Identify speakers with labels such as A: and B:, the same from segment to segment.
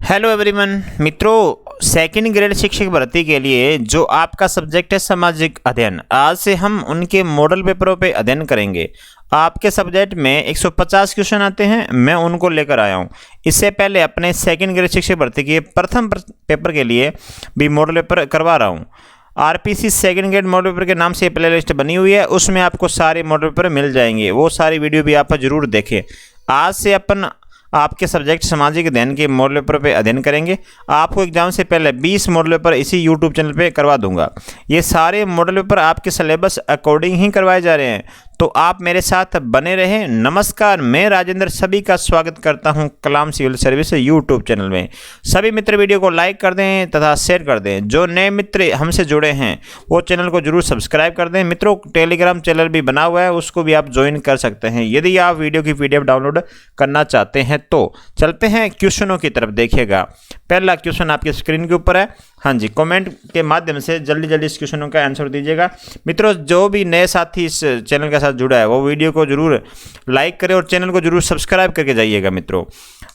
A: Hello everyone मित्रों, second grade शिक्षक भर्ती के लिए जो आपका सब्जेक्ट है सामाजिक अध्ययन, आज से हम उनके मॉडल पेपरों पे अध्ययन करेंगे। आपके सब्जेक्ट में 150 क्वेश्चन आते हैं, मैं उनको लेकर आया हूं। इससे पहले अपने सेकंड ग्रेड शिक्षक भर्ती के प्रथम पेपर के लिए भी मॉडल पेपर करवा रहा हूं। RPC second grade model paper के नाम से प्ले लिस्ट बनी हुई है, उसमें आपको सारे मॉडल पेपर मिल जाएंगे। वो सारी वीडियो भी आप जरूर देखें। आज से अपन आपके सब्जेक्ट सामाजिक अध्ययन के मॉडल पेपर पे अध्ययन करेंगे। आपको एग्जाम से पहले 20 मॉडल पेपर इसी यूट्यूब चैनल पे करवा दूंगा। ये सारे मॉडल पेपर आपके सिलेबस अकॉर्डिंग ही करवाए जा रहे हैं, तो आप मेरे साथ बने रहें। नमस्कार, मैं राजेंद्र सभी का स्वागत करता हूं कलाम सिविल सर्विस यूट्यूब चैनल में। सभी मित्र वीडियो को लाइक कर दें तथा शेयर कर दें। जो नए मित्र हमसे जुड़े हैं वो चैनल को जरूर सब्सक्राइब कर दें। मित्रों, टेलीग्राम चैनल भी बना हुआ है, उसको भी आप ज्वाइन कर सकते हैं यदि आप वीडियो की PDF डाउनलोड करना चाहते हैं। तो चलते हैं क्वेश्चनों की तरफ। देखिएगा, पहला क्वेश्चन आपकी स्क्रीन के ऊपर है। हाँ जी, कमेंट के माध्यम से जल्दी जल्दी इस क्वेश्चनों का आंसर दीजिएगा। मित्रों, जो भी नए साथी इस चैनल के साथ जुड़ा है वो वीडियो को जरूर लाइक करें और चैनल को जरूर सब्सक्राइब करके जाइएगा। मित्रों,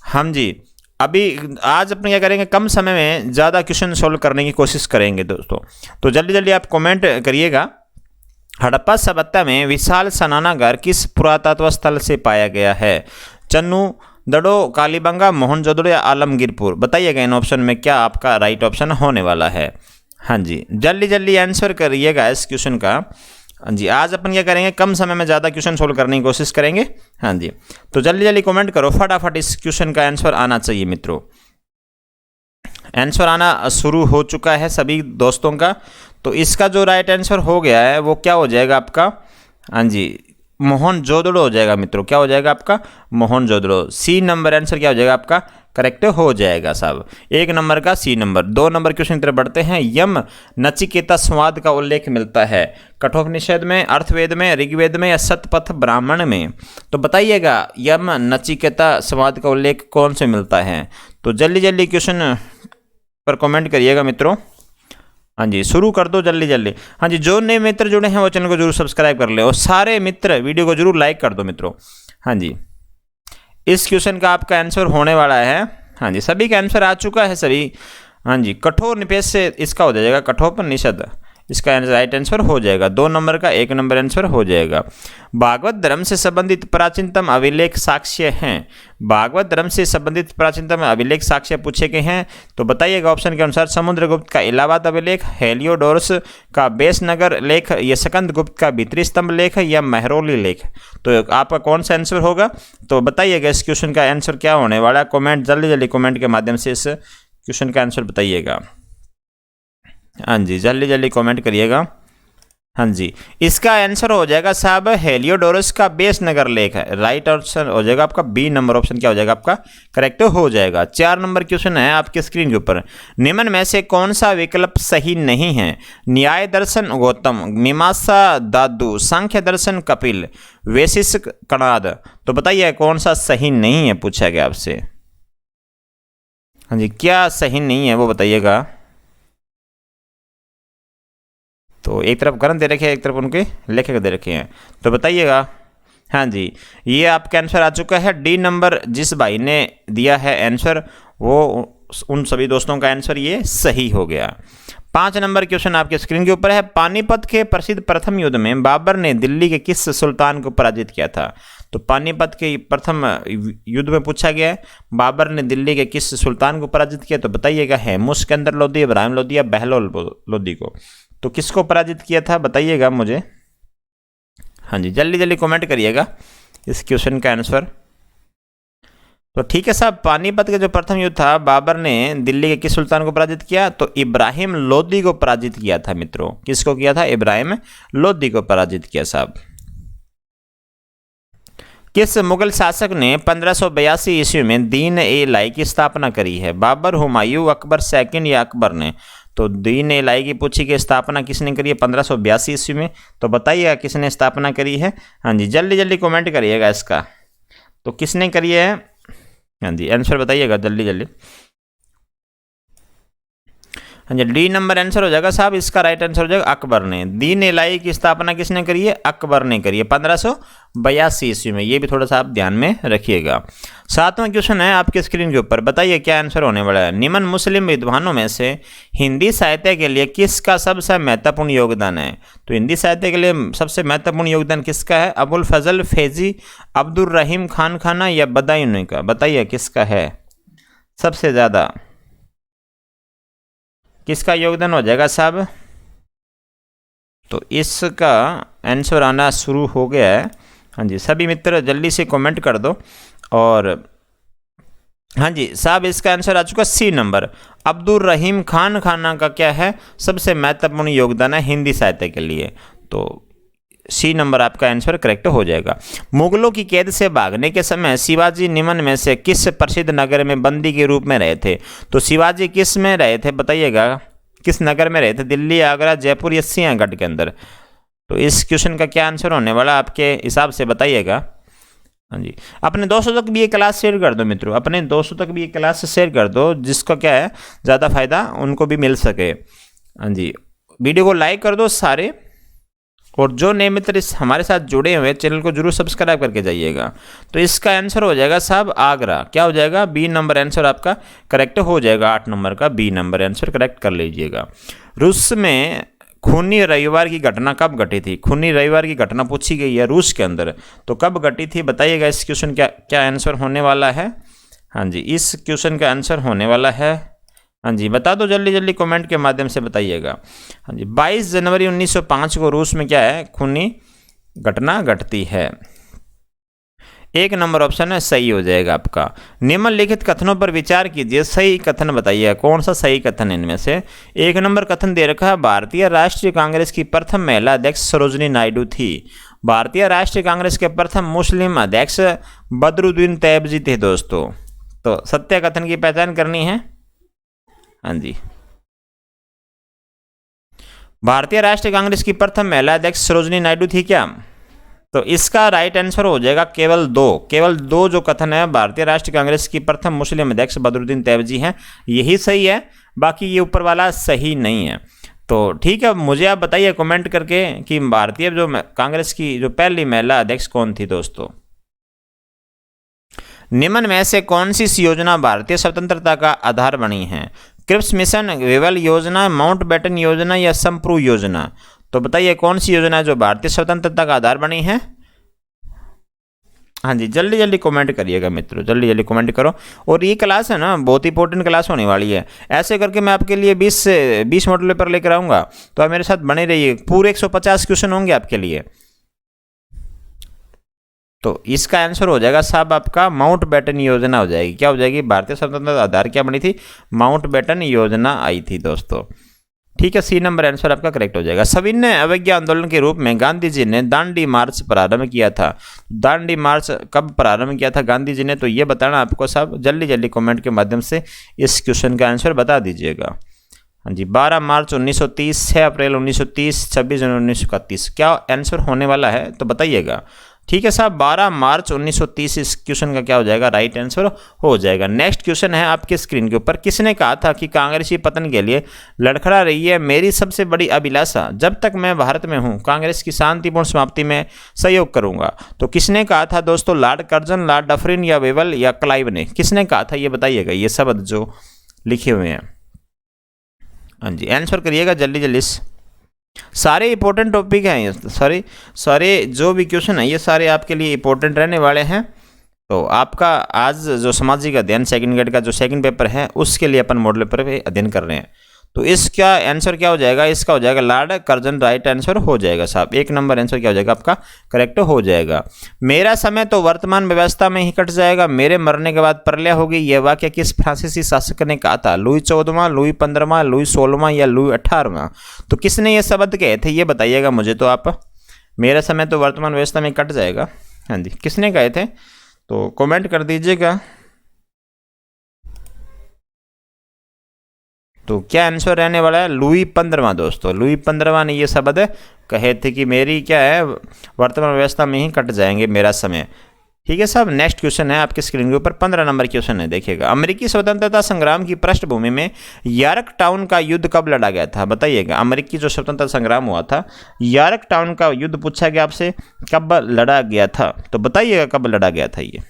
A: हम जी अभी आज अपने क्या करेंगे, कम समय में ज़्यादा क्वेश्चन सोल्व करने की कोशिश करेंगे दोस्तों। तो जल्दी जल्दी आप कमेंट करिएगा। हड़प्पा सभ्यता में विशाल स्नानागार किस पुरातत्व स्थल से पाया गया है? चन्नू, दड़ो, कालीबंगा, मोहनजोदड़ो या आलमगीरपुर? बताइएगा इन ऑप्शन में क्या आपका राइट ऑप्शन होने वाला है। हाँ जी, जल्दी जल्दी आंसर करिएगा इस क्वेश्चन का। हाँ जी, आज अपन क्या करेंगे, कम समय में ज़्यादा क्वेश्चन सोल्व करने की कोशिश करेंगे। हाँ जी, तो जल्दी जल्दी कमेंट करो, फटाफट इस क्वेश्चन का आंसर आना चाहिए। मित्रों, आंसर आना शुरू हो चुका है सभी दोस्तों का। तो इसका जो राइट आंसर हो गया है वो क्या हो जाएगा आपका? हाँ जी, मोहनजोदड़ो हो जाएगा। मित्रों, क्या हो जाएगा आपका? मोहनजोदड़ो। सी नंबर आंसर क्या हो जाएगा आपका? करेक्ट हो जाएगा साहब। 1 नंबर का सी नंबर। 2 नंबर क्वेश्चन की तरफ बढ़ते हैं। यम नचिकेता संवाद का उल्लेख मिलता है कठोपनिषद में, अर्थवेद में, ऋग्वेद में या शतपथ ब्राह्मण में? तो बताइएगा यम नचिकेता संवाद का उल्लेख कौन से मिलता है? तो जल्दी जल्दी क्वेश्चन पर कमेंट करिएगा मित्रों। हाँ जी, शुरू कर दो जल्दी जल्दी। हाँ जी, जो नए मित्र जुड़े हैं वो चैनल को जरूर सब्सक्राइब कर ले और सारे मित्र वीडियो को जरूर लाइक कर दो मित्रों। हाँ जी, इस क्वेश्चन का आपका आंसर होने वाला है। हाँ जी, सभी का आंसर आ चुका है सभी। हाँ जी, कठोपनिषद से इसका हो जाएगा कठोपनिषद, इसका राइट आंसर हो जाएगा। 2 नंबर का 1 नंबर आंसर हो जाएगा। भागवत धर्म से संबंधित प्राचीनतम अभिलेख साक्ष्य हैं। भागवत धर्म से संबंधित प्राचीनतम अभिलेख साक्ष्य पूछे गए हैं, तो बताइएगा ऑप्शन के अनुसार समुद्रगुप्त का इलाहाबाद अभिलेख, हेलियोडोरस का बेसनगर लेख, या स्कंदगुप्त का भीतरी स्तंभ लेख, या महरौली लेख? तो आपका कौन सा आंसर होगा? तो बताइएगा इस क्वेश्चन का आंसर क्या होने वाला है। कॉमेंट जल्दी जल्दी कॉमेंट के माध्यम से इस क्वेश्चन का आंसर बताइएगा। हाँ जी, जल्दी जल्दी कमेंट करिएगा। हाँ जी, इसका आंसर हो जाएगा साहब हेलियोडोरस का बेसनगर लेख है। राइट आंसर हो जाएगा आपका बी नंबर ऑप्शन। क्या हो जाएगा आपका? करेक्ट हो जाएगा। 4 नंबर क्वेश्चन है आपके स्क्रीन के ऊपर। निम्न में से कौन सा विकल्प सही नहीं है? न्याय दर्शन गौतम, मीमांसा दादू, सांख्य दर्शन कपिल, वैशेषिक कणाद? तो बताइए कौन सा सही नहीं है, पूछा गया आपसे। हाँ जी, क्या सही नहीं है वो बताइएगा। तो एक तरफ ग्रंथ दे रखे हैं, एक तरफ उनके लेखक दे रखे हैं, तो बताइएगा। हाँ जी, ये आपका आंसर आ चुका है। डी नंबर जिस भाई ने दिया है आंसर, वो उन सभी दोस्तों का आंसर ये सही हो गया। 5 नंबर क्वेश्चन आपके स्क्रीन के ऊपर है। पानीपत के प्रसिद्ध प्रथम युद्ध में बाबर ने दिल्ली के किस सुल्तान को पराजित किया था? तो पानीपत के प्रथम युद्ध में पूछा गया है, बाबर ने दिल्ली के किस सुल्तान को पराजित किया? तो बताइएगा हैमू सिकंदर लोदी, इब्राहिम लोदी या बहलोल लोदी को? तो किसको पराजित किया था बताइएगा मुझे। हाँ जी, जल्दी जल्दी कमेंट करिएगा इस क्वेश्चन का आंसर। तो ठीक है साहब, पानीपत का जो प्रथम युद्ध था, बाबर ने दिल्ली के किस सुल्तान को पराजित किया? तो इब्राहिम लोदी को पराजित किया था मित्रों। किसको किया था? इब्राहिम लोदी को पराजित किया साहब। किस मुगल शासक ने 1582 ईस्वी में दीन ए इलाही की स्थापना करी है? बाबर, हुमायूं, अकबर सेकंड या अकबर ने? तो दीन ए इलाही की पूछी की स्थापना किसने करी है 1582 ईस्वी में? तो बताइएगा किसने स्थापना करी है। हाँ जी, जल्दी जल्दी कमेंट करिएगा इसका, तो किसने करी है। हाँ जी, आंसर बताइएगा जल्दी जल्दी। हाँ जी, डी नंबर आंसर हो जाएगा साहब। इसका राइट आंसर हो जाएगा अकबर ने। दीन इलाही की स्थापना किसने करी है? अकबर ने करी है 1582 ईस्वी में। ये भी थोड़ा सा आप ध्यान में रखिएगा। 7वां क्वेश्चन है आपके स्क्रीन के ऊपर, बताइए क्या आंसर होने वाला है। निम्न मुस्लिम विद्वानों में से हिंदी साहित्य के लिए किसका सबसे महत्वपूर्ण योगदान है? तो हिंदी साहित्य के लिए सबसे महत्वपूर्ण योगदान किसका है? अबुल फजल फैजी, अब्दुल रहीम खान खाना या बदायूनी का? बताइए किसका है सबसे ज़्यादा, किसका योगदान हो जाएगा साहब? तो इसका आंसर आना शुरू हो गया है। हाँ जी, सभी मित्र जल्दी से कमेंट कर दो। और हाँ जी साहब, इसका आंसर आ चुका सी नंबर। अब्दुल रहीम खान खाना का क्या है? सबसे महत्वपूर्ण योगदान है हिंदी साहित्य के लिए। तो सी नंबर आपका आंसर करेक्ट हो जाएगा। मुगलों की कैद से भागने के समय शिवाजी निम्न में से किस प्रसिद्ध नगर में बंदी के रूप में रहे थे? तो शिवाजी किस में रहे थे बताइएगा, किस नगर में रहे थे? दिल्ली, आगरा, जयपुर या सिंहगढ़ के अंदर? तो इस क्वेश्चन का क्या आंसर होने वाला आपके हिसाब से बताइएगा। हाँ जी, अपने दोस्तों तक भी ये क्लास शेयर कर दो मित्रों, अपने दोस्तों तक भी ये क्लास शेयर कर दो, जिसका क्या है ज़्यादा फायदा उनको भी मिल सके। हाँ जी, वीडियो को लाइक कर दो सारे, और जो नए मित्र इस हमारे साथ जुड़े हुए चैनल को जरूर सब्सक्राइब करके जाइएगा। तो इसका आंसर हो जाएगा साहब आगरा। क्या हो जाएगा? बी नंबर आंसर आपका करेक्ट हो जाएगा। 8 नंबर का बी नंबर आंसर करेक्ट कर लीजिएगा। रूस में खूनी रविवार की घटना कब घटी थी? खूनी रविवार की घटना पूछी गई है रूस के अंदर, तो कब घटी थी बताइएगा। इस क्वेश्चन का क्या आंसर होने वाला है? हाँ जी, इस क्वेश्चन का आंसर होने वाला है, हाँ जी बता दो जल्दी जल्दी कमेंट के माध्यम से बताइएगा। हाँ जी, 22 जनवरी 1905 को रूस में क्या है खूनी घटना घटती है। 1 नंबर ऑप्शन है सही हो जाएगा आपका। निम्नलिखित कथनों पर विचार कीजिए, सही कथन बताइए कौन सा सही कथन है इनमें से। 1 नंबर कथन दे रखा है, भारतीय राष्ट्रीय कांग्रेस की प्रथम महिला अध्यक्ष सरोजनी नायडू थी। भारतीय राष्ट्रीय कांग्रेस के प्रथम मुस्लिम अध्यक्ष बदरुद्दीन तैयबजी थे दोस्तों। तो सत्य कथन की पहचान करनी है। हाँ जी, भारतीय राष्ट्रीय कांग्रेस की प्रथम महिला अध्यक्ष सरोजनी नायडू थी क्या? तो इसका राइट आंसर हो जाएगा केवल दो जो कथन है, भारतीय राष्ट्रीय कांग्रेस की प्रथम मुस्लिम अध्यक्ष बदरुद्दीन तैयबजी हैं, यही सही है। बाकी ये ऊपर वाला सही नहीं है। तो ठीक है, मुझे आप बताइए कमेंट करके कि भारतीय जो कांग्रेस की जो पहली महिला अध्यक्ष कौन थी दोस्तों। निम्न में से कौन सी योजना भारतीय स्वतंत्रता का आधार बनी है? क्रिप्स मिशन, विवल योजना, माउंटबेटन योजना या संप्रू योजना? तो बताइए कौन सी योजना है जो भारतीय स्वतंत्रता का आधार बनी है? हाँ जी, जल्दी जल्दी कमेंट करिएगा मित्रों, जल्दी जल्दी कमेंट करो। और ये क्लास है ना बहुत इंपॉर्टेंट क्लास होने वाली है। ऐसे करके मैं आपके लिए 20 मॉडल पेपर लेकर आऊँगा, तो आप मेरे साथ बने रहिए। पूरे 150 क्वेश्चन होंगे आपके लिए। तो इसका आंसर हो जाएगा साहब आपका माउंटबेटन योजना हो जाएगी। क्या हो जाएगी? भारतीय स्वतंत्रता आधार क्या बनी थी? माउंटबेटन योजना आई थी दोस्तों। ठीक है, सी नंबर आंसर आपका करेक्ट हो जाएगा। सविनय अवज्ञा आंदोलन के रूप में गांधी जी ने दांडी मार्च प्रारंभ किया था। दांडी मार्च कब प्रारंभ किया था गांधी जी ने? तो ये बताना आपको साहब, जल्दी जल्दी कमेंट के माध्यम से इस क्वेश्चन का आंसर बता दीजिएगा। हाँ जी, 12 मार्च 1930, 6 अप्रैल 1930, 26 जनवरी 1931। क्या आंसर होने वाला है तो बताइएगा। ठीक है साहब, 12 मार्च 1930 इस क्वेश्चन का क्या हो जाएगा? राइट आंसर हो जाएगा। नेक्स्ट क्वेश्चन है आपके स्क्रीन के ऊपर, किसने कहा था कि कांग्रेसी पतन के लिए लड़खड़ा रही है मेरी सबसे बड़ी अभिलाषा, जब तक मैं भारत में हूं कांग्रेस की शांतिपूर्ण समाप्ति में सहयोग करूंगा? तो किसने कहा था दोस्तों? लॉर्ड कर्जन, लॉर्ड डफरिन या वेवल या क्लाइव ने? किसने कहा था ये बताइएगा, ये शब्द जो लिखे हुए हैं। हाँ जी, आंसर करिएगा जल्दी जल्दी। सारे इंपॉर्टेंट टॉपिक हैं ये, सारे जो भी क्वेश्चन है ये सारे आपके लिए इंपॉर्टेंट रहने वाले हैं। तो आपका आज जो सामाजिक अध्ययन सेकंड ग्रेड का जो सेकंड पेपर है उसके लिए अपन मॉडल पेपर पे अध्ययन कर रहे हैं। तो इसका आंसर क्या हो जाएगा? इसका हो जाएगा लॉर्ड कर्जन, राइट आंसर हो जाएगा साहब। 1 नंबर आंसर क्या हो जाएगा आपका? करेक्ट हो जाएगा। मेरा समय तो वर्तमान व्यवस्था में ही कट जाएगा, मेरे मरने के बाद प्रलय होगी, यह वाक्य किस फ्रांसीसी शासक ने कहा था? लुई 14वां, लुई 15वां, लुई 16वां या लुई 18वां? तो किसने ये शब्द कहे थे ये बताइएगा मुझे। तो आप, मेरा समय तो वर्तमान व्यवस्था में कट जाएगा, हाँ जी, किसने कहे थे? तो कमेंट कर दीजिएगा। तो क्या आंसर रहने वाला है? लुई 15वां दोस्तों। लुई 15वां ने ये शब्द कहे थे कि मेरी क्या है वर्तमान व्यवस्था में ही कट जाएंगे मेरा समय। ठीक है साहब। नेक्स्ट क्वेश्चन है आपके स्क्रीन के ऊपर 15 नंबर क्वेश्चन है, देखिएगा। अमेरिकी स्वतंत्रता संग्राम की पृष्ठभूमि में यॉर्कटाउन का युद्ध कब लड़ा गया था, बताइएगा। अमेरिकी जो स्वतंत्रता संग्राम हुआ था, यॉर्कटाउन का युद्ध पूछा गया आपसे, कब लड़ा गया था, तो बताइएगा कब लड़ा गया था ये।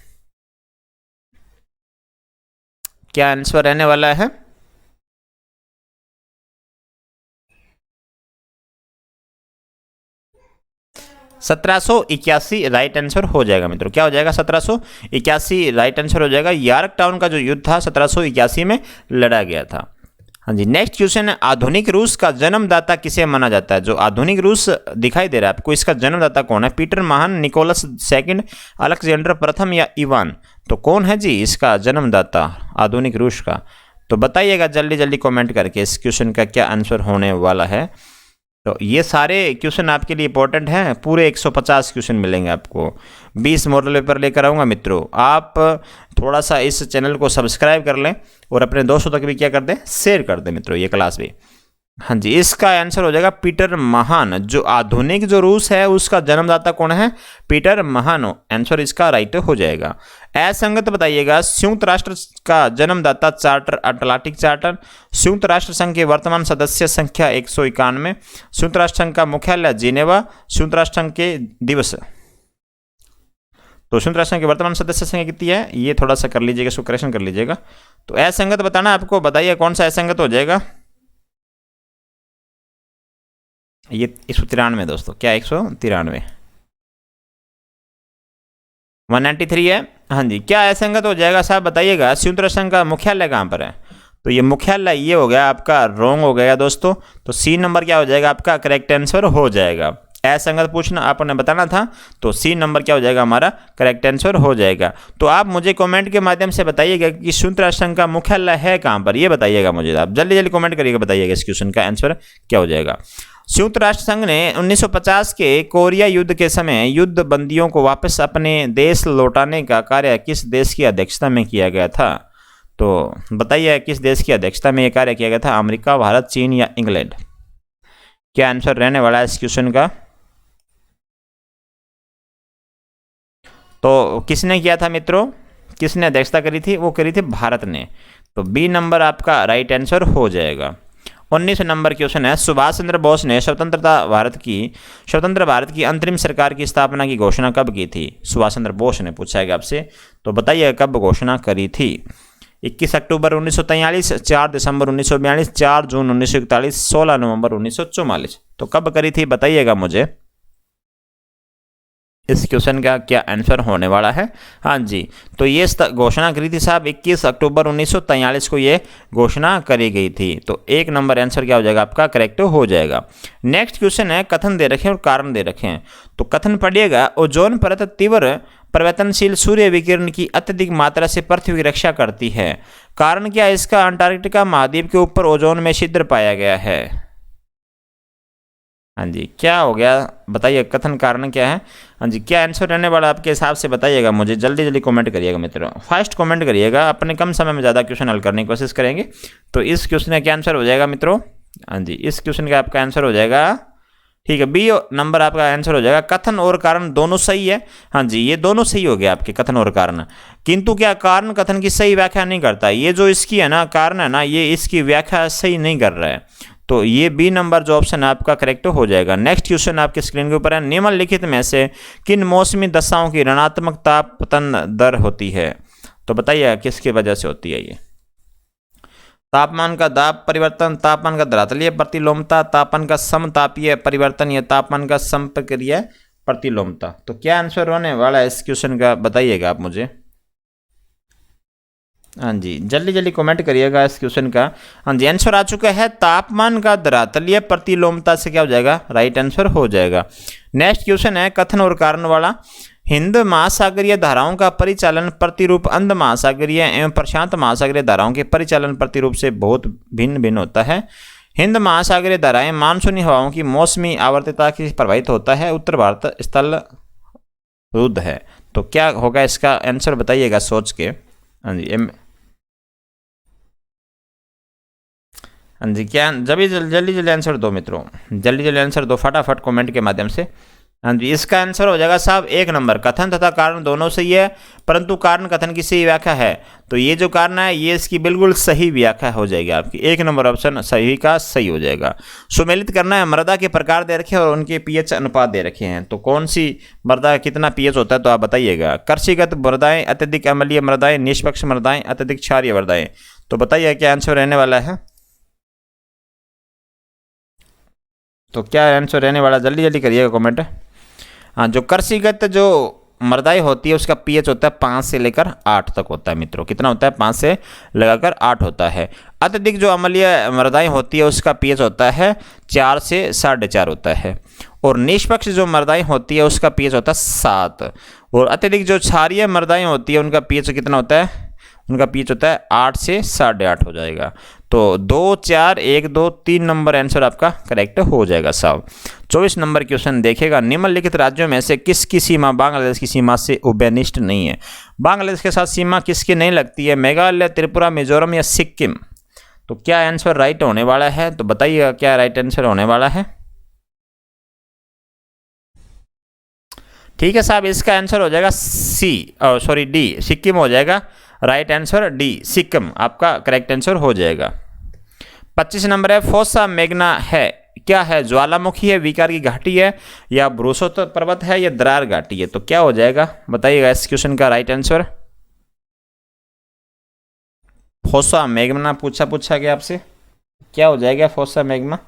A: क्या आंसर रहने वाला है? 1781 राइट आंसर हो जाएगा मित्रों। क्या हो जाएगा? 1781 राइट आंसर हो जाएगा। यॉर्कटाउन का जो युद्ध था 1781 में लड़ा गया था। हाँ जी। नेक्स्ट क्वेश्चन है, आधुनिक रूस का जन्मदाता किसे माना जाता है? जो आधुनिक रूस दिखाई दे रहा है आपको, इसका जन्मदाता कौन है? पीटर महान, निकोलस सेकंड, अलेक्जेंडर प्रथम या इवान? तो कौन है जी इसका जन्मदाता आधुनिक रूस का? तो बताइएगा जल्दी जल्दी कमेंट करके इस क्वेश्चन का क्या आंसर होने वाला है। तो ये सारे क्वेश्चन आपके लिए इंपॉर्टेंट हैं, पूरे 150 क्वेश्चन मिलेंगे आपको। 20 मॉडल पेपर लेकर आऊँगा मित्रों। आप थोड़ा सा इस चैनल को सब्सक्राइब कर लें और अपने दोस्तों तक भी क्या कर दें, शेयर कर दें मित्रों ये क्लास भी। हाँ जी, इसका आंसर हो जाएगा पीटर महान। जो आधुनिक जो रूस है उसका जन्मदाता कौन है? पीटर महान। आंसर इसका राइट हो जाएगा। असंगत बताइएगा, संयुक्त राष्ट्र का जन्मदाता चार्टर, अटलांटिक चार्टर। संयुक्त राष्ट्र संघ के वर्तमान सदस्य संख्या 191। संयुक्त राष्ट्र संघ का मुख्यालय जिनेवा। संयुक्त राष्ट्र संघ के दिवस। तो संयुक्त राष्ट्र संघ की वर्तमान सदस्य संख्या कितनी है, ये थोड़ा सा कर लीजिएगा, इसको करेक्शन कर लीजिएगा। तो असंगत बताना आपको, बताइए कौन सा असंगत हो जाएगा। ये 193 दोस्तों। क्या 193? 193 है। हाँ जी। क्या असंगत हो जाएगा साहब, बताइएगा। संयुक्त राष्ट्र संघ का मुख्यालय कहाँ पर है? तो ये मुख्यालय ये हो गया आपका रॉन्ग हो गया दोस्तों। तो सी नंबर क्या हो जाएगा आपका करेक्ट आंसर हो जाएगा। असंगत पूछना आपने बताना था, तो सी नंबर क्या हो जाएगा हमारा करेक्ट आंसर हो जाएगा। तो आप मुझे कमेंट के माध्यम से बताइएगा कि संयुक्त राष्ट्र संघ का मुख्यालय है कहाँ पर, ये बताइएगा मुझे। आप जल्दी जल्दी कमेंट करिएगा, बताइएगा इस क्वेश्चन का आंसर क्या हो जाएगा। संयुक्त राष्ट्र संघ ने 1950 के कोरिया युद्ध के समय युद्ध बंदियों को वापस अपने देश लौटाने का कार्य किस देश की अध्यक्षता में किया गया था? तो बताइए किस देश की अध्यक्षता में यह कार्य किया गया था? अमेरिका, भारत, चीन या इंग्लैंड? क्या आंसर रहने वाला है इस क्वेश्चन का? तो किसने किया था मित्रों, किसने अध्यक्षता करी थी? वो करी थी भारत ने। तो बी नंबर आपका राइट आंसर हो जाएगा। 19 नंबर क्वेश्चन है, सुभाष चंद्र बोस ने स्वतंत्र भारत की अंतरिम सरकार की स्थापना की घोषणा कब की थी? सुभाष चंद्र बोस ने पूछा है आपसे, तो बताइए कब घोषणा करी थी? 21 अक्टूबर 1943, 4 दिसंबर 1942, 4 जून 1941, 16 नवंबर 1944। तो कब करी थी बताइएगा मुझे। इस क्वेश्चन का क्या आंसर होने वाला है? हाँ जी। तो ये घोषणा करी थी साहब 21 अक्टूबर 1943 को ये घोषणा करी गई थी। तो एक नंबर आंसर क्या हो जाएगा आपका करेक्ट हो जाएगा। नेक्स्ट क्वेश्चन है, कथन दे रखे हैं और कारण दे रखे हैं। तो कथन पढ़िएगा, ओजोन परत तीव्र परिवर्तनशील सूर्य विकिरण की अत्यधिक मात्रा से पृथ्वी की रक्षा करती है। कारण क्या है इसका? अंटार्कटिका महाद्वीप के ऊपर ओजोन में छिद्र पाया गया है। हाँ जी, क्या हो गया बताइए, कथन कारण क्या है? हाँ जी, क्या आंसर रहने वाला आपके हिसाब से बताइएगा मुझे, जल्दी जल्दी कमेंट करिएगा मित्रों। फास्ट कमेंट करिएगा, अपने कम समय में ज़्यादा क्वेश्चन हल करने की कोशिश करेंगे। तो इस क्वेश्चन का क्या आंसर हो जाएगा मित्रों? हाँ जी, इस क्वेश्चन का आपका आंसर हो जाएगा, ठीक है, बी नंबर आपका आंसर हो जाएगा। कथन और कारण दोनों सही है। हाँ जी, ये दोनों सही हो गया आपके कथन और कारण। किंतु क्या कारण कथन की सही व्याख्या नहीं करता, ये जो इसकी है ना कारण है ना, ये इसकी व्याख्या सही नहीं कर रहा है। तो ये बी नंबर जो ऑप्शन है आपका करेक्ट हो जाएगा। नेक्स्ट क्वेश्चन आपके स्क्रीन के ऊपर है, निम्नलिखित में से किन मौसमी दशाओं की ऋणात्मक तापपतन दर होती है? तो बताइए किसकी वजह से होती है ये? तापमान का दाब परिवर्तन, तापमान का धरातलीय प्रतिलोमता, तापमान का समतापीय परिवर्तन या तापमान का संपर्कीय प्रतिलोमता। तो क्या आंसर होने वाला है इस क्वेश्चन का बताइएगा आप मुझे। हाँ जी, जल्दी जल्दी कमेंट करिएगा इस क्वेश्चन का। हाँ जी, आंसर आ चुका है, तापमान का धरातलीय प्रतिलोमता से क्या हो जाएगा राइट आंसर हो जाएगा। नेक्स्ट क्वेश्चन है कथन और कारण वाला, हिंद महासागरीय धाराओं का परिचालन प्रतिरूप अंध महासागरीय एवं प्रशांत महासागरीय धाराओं के परिचालन प्रतिरूप से बहुत भिन्न भिन्न होता है। हिंद महासागरीय धाराएं मानसूनी हवाओं की मौसमी आवर्तता की प्रभावित होता है। उत्तर भारत स्थल रुद्ध है। तो क्या होगा इसका आंसर बताइएगा सोच के। हाँ जी, हाँ जी, क्या जल्दी जल्दी आंसर दो मित्रों, जल्दी जल्दी आंसर दो फटाफट कमेंट के माध्यम से। हाँ जी, इसका आंसर हो जाएगा साहब 1 नंबर। कथन तथा कारण दोनों सही है, परंतु कारण कथन की सही व्याख्या है, तो ये जो कारण है ये इसकी बिल्कुल सही व्याख्या हो जाएगी आपकी। 1 नंबर ऑप्शन सही का सही हो जाएगा। सुमेलित करना है, मृदा के प्रकार दे रखे हैं और उनके पीएच अनुपात दे रखे हैं, तो कौन सी मृदा का कितना पीएच होता है तो आप बताइएगा। कृषिगत मृदाएं, अत्यधिक अम्लीय मृदाएं, निष्पक्ष मृदाएं, अत्यधिक क्षारीय मृदाएं, तो बताइए क्या आंसर रहने वाला है। तो क्या आंसर रहने वाला, जल्दी जल्दी करिएगा कमेंट। हाँ, जो कृषिगत जो मृदाएं होती है उसका पीएच होता है 5 से लेकर 8 तक होता है मित्रों। कितना होता है, 5 से लगाकर 8 होता है। अत्यधिक जो अम्लीय मृदाएं होती है उसका पीएच होता है 4 से 4.5 होता है। और निष्पक्ष जो मृदाएं होती है उसका पीएच होता है 7। और अत्यधिक जो क्षारीय मृदाएं होती है उनका पीएच कितना होता है, उनका पीएच होता है 8 से 8.5 हो जाएगा। तो 2, 4, 1, 2, 3 नंबर आंसर आपका करेक्ट हो जाएगा साहब। 24 नंबर क्वेश्चन देखिएगा, निम्नलिखित राज्यों में से किसकी सीमा बांग्लादेश की सीमा से उभयनिष्ठ नहीं है। बांग्लादेश के साथ सीमा किसकी नहीं लगती है, मेघालय, त्रिपुरा, मिजोरम या सिक्किम। तो क्या आंसर राइट होने वाला है, तो बताइएगा क्या राइट आंसर होने वाला है। ठीक है साहब, इसका आंसर हो जाएगा डी, सिक्किम हो जाएगा। राइट आंसर डी, सिक्किम आपका करेक्ट आंसर हो जाएगा। 25 नंबर है, फोसा मैग्ना है, क्या है, ज्वालामुखी है, विकार की घाटी है, या ब्रूसोत्तर पर्वत है, या दरार घाटी है, तो क्या हो जाएगा बताइएगा इस क्वेश्चन का राइट आंसर। फोसा मैग्ना पूछा गया आपसे, क्या हो जाएगा फोसा मैग्ना।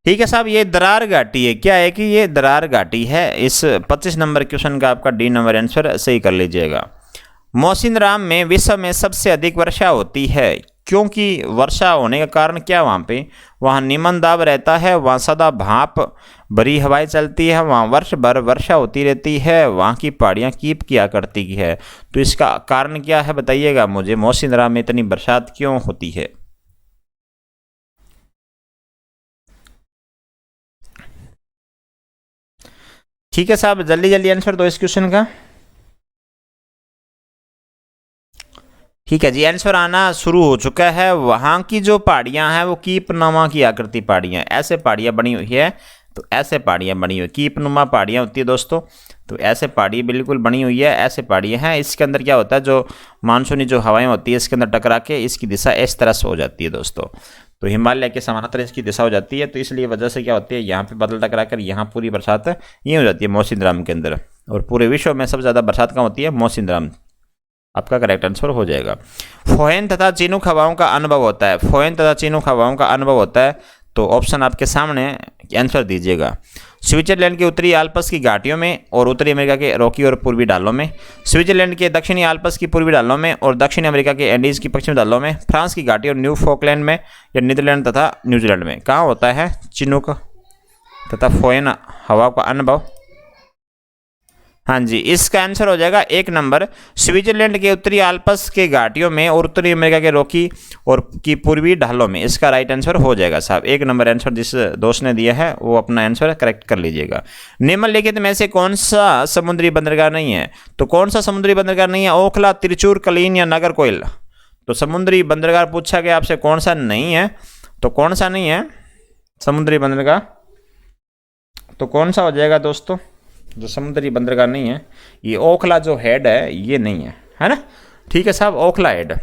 A: ठीक है साहब, ये दरार घाटी है, क्या है कि ये दरार घाटी है। इस 25 नंबर क्वेश्चन का आपका डी नंबर आंसर सही कर लीजिएगा। मौसिनराम में विश्व में सबसे अधिक वर्षा होती है, क्योंकि वर्षा होने का कारण क्या, वहाँ निम्न दाब रहता है, वहाँ सदा भाप भरी हवाएं चलती है, वहाँ वर्ष भर वर्षा होती रहती है, वहाँ की पहाड़ियाँ कीप किया करती है, तो इसका कारण क्या है बताइएगा मुझे, मौसिनराम में इतनी बरसात क्यों होती है। ठीक है साहब, जल्दी जल्दी आंसर दो इस क्वेश्चन का। ठीक है जी, आंसर आना शुरू हो चुका है। वहाँ की जो पहाड़ियाँ हैं वो कीपनुमा की आकृति पहाड़ियाँ, ऐसे पहाड़ियाँ बनी हुई है, तो ऐसे पहाड़ियाँ बनी हुई, कीपनुमा पहाड़ियाँ होती है दोस्तों, तो ऐसे पहाड़ी बिल्कुल बनी हुई है, ऐसे पहाड़ियाँ हैं। इसके अंदर क्या होता है, जो मानसूनी जो हवाएं होती है इसके अंदर टकरा के इसकी दिशा इस तरह से हो जाती है दोस्तों, तो हिमालय के समानांतर इसकी दिशा हो जाती है, तो इसलिए वजह से क्या होती है, यहाँ पे बादल टकरा कर यहाँ पूरी बरसात ये हो जाती है मौसिनराम के अंदर। और पूरे विश्व में सबसे ज़्यादा बरसात कहाँ होती है, मौसिनराम, आपका करेक्ट आंसर हो जाएगा। फोहन तथा चिनूक हवाओं का अनुभव होता है, फोहन तथा चिनूक हवाओं का अनुभव होता है, तो ऑप्शन आपके सामने आंसर दीजिएगा। स्विट्जरलैंड के उत्तरी आल्प्स की घाटियों में और उत्तरी अमेरिका के रॉकी और पूर्वी ढालों में, स्विट्जरलैंड के दक्षिणी आल्प्स की पूर्वी ढालों में और दक्षिण अमेरिका के एंडीज की पश्चिमी ढालों में, फ्रांस की घाटी और न्यू फोकलैंड में या नीदरलैंड तथा न्यूजीलैंड में कहाँ होता है चिनूक तथा फोहन हवा का अनुभव। हाँ जी, इसका आंसर हो जाएगा 1 नंबर, स्विट्जरलैंड के उत्तरी आल्प्स के घाटियों में और उत्तरी अमेरिका के रॉकी और की पूर्वी ढालों में, इसका राइट आंसर हो जाएगा साहब। 1 नंबर आंसर जिस दोस्त ने दिया है वो अपना आंसर करेक्ट कर लीजिएगा। निम्नलिखित में से कौन सा समुद्री बंदरगाह नहीं है, तो कौन सा समुद्री बंदरगाह नहीं है, ओखला, तिरचूर, कलीन या नागरकोइल। तो समुद्री बंदरगाह पूछा गया आपसे कौन सा नहीं है, तो कौन सा नहीं है समुद्री बंदरगाह, तो कौन सा हो जाएगा दोस्तों, जो समुद्री बंदरगाह नहीं है, ये ओखला जो हेड है ये नहीं है ना। ठीक है साहब, ओखला हेड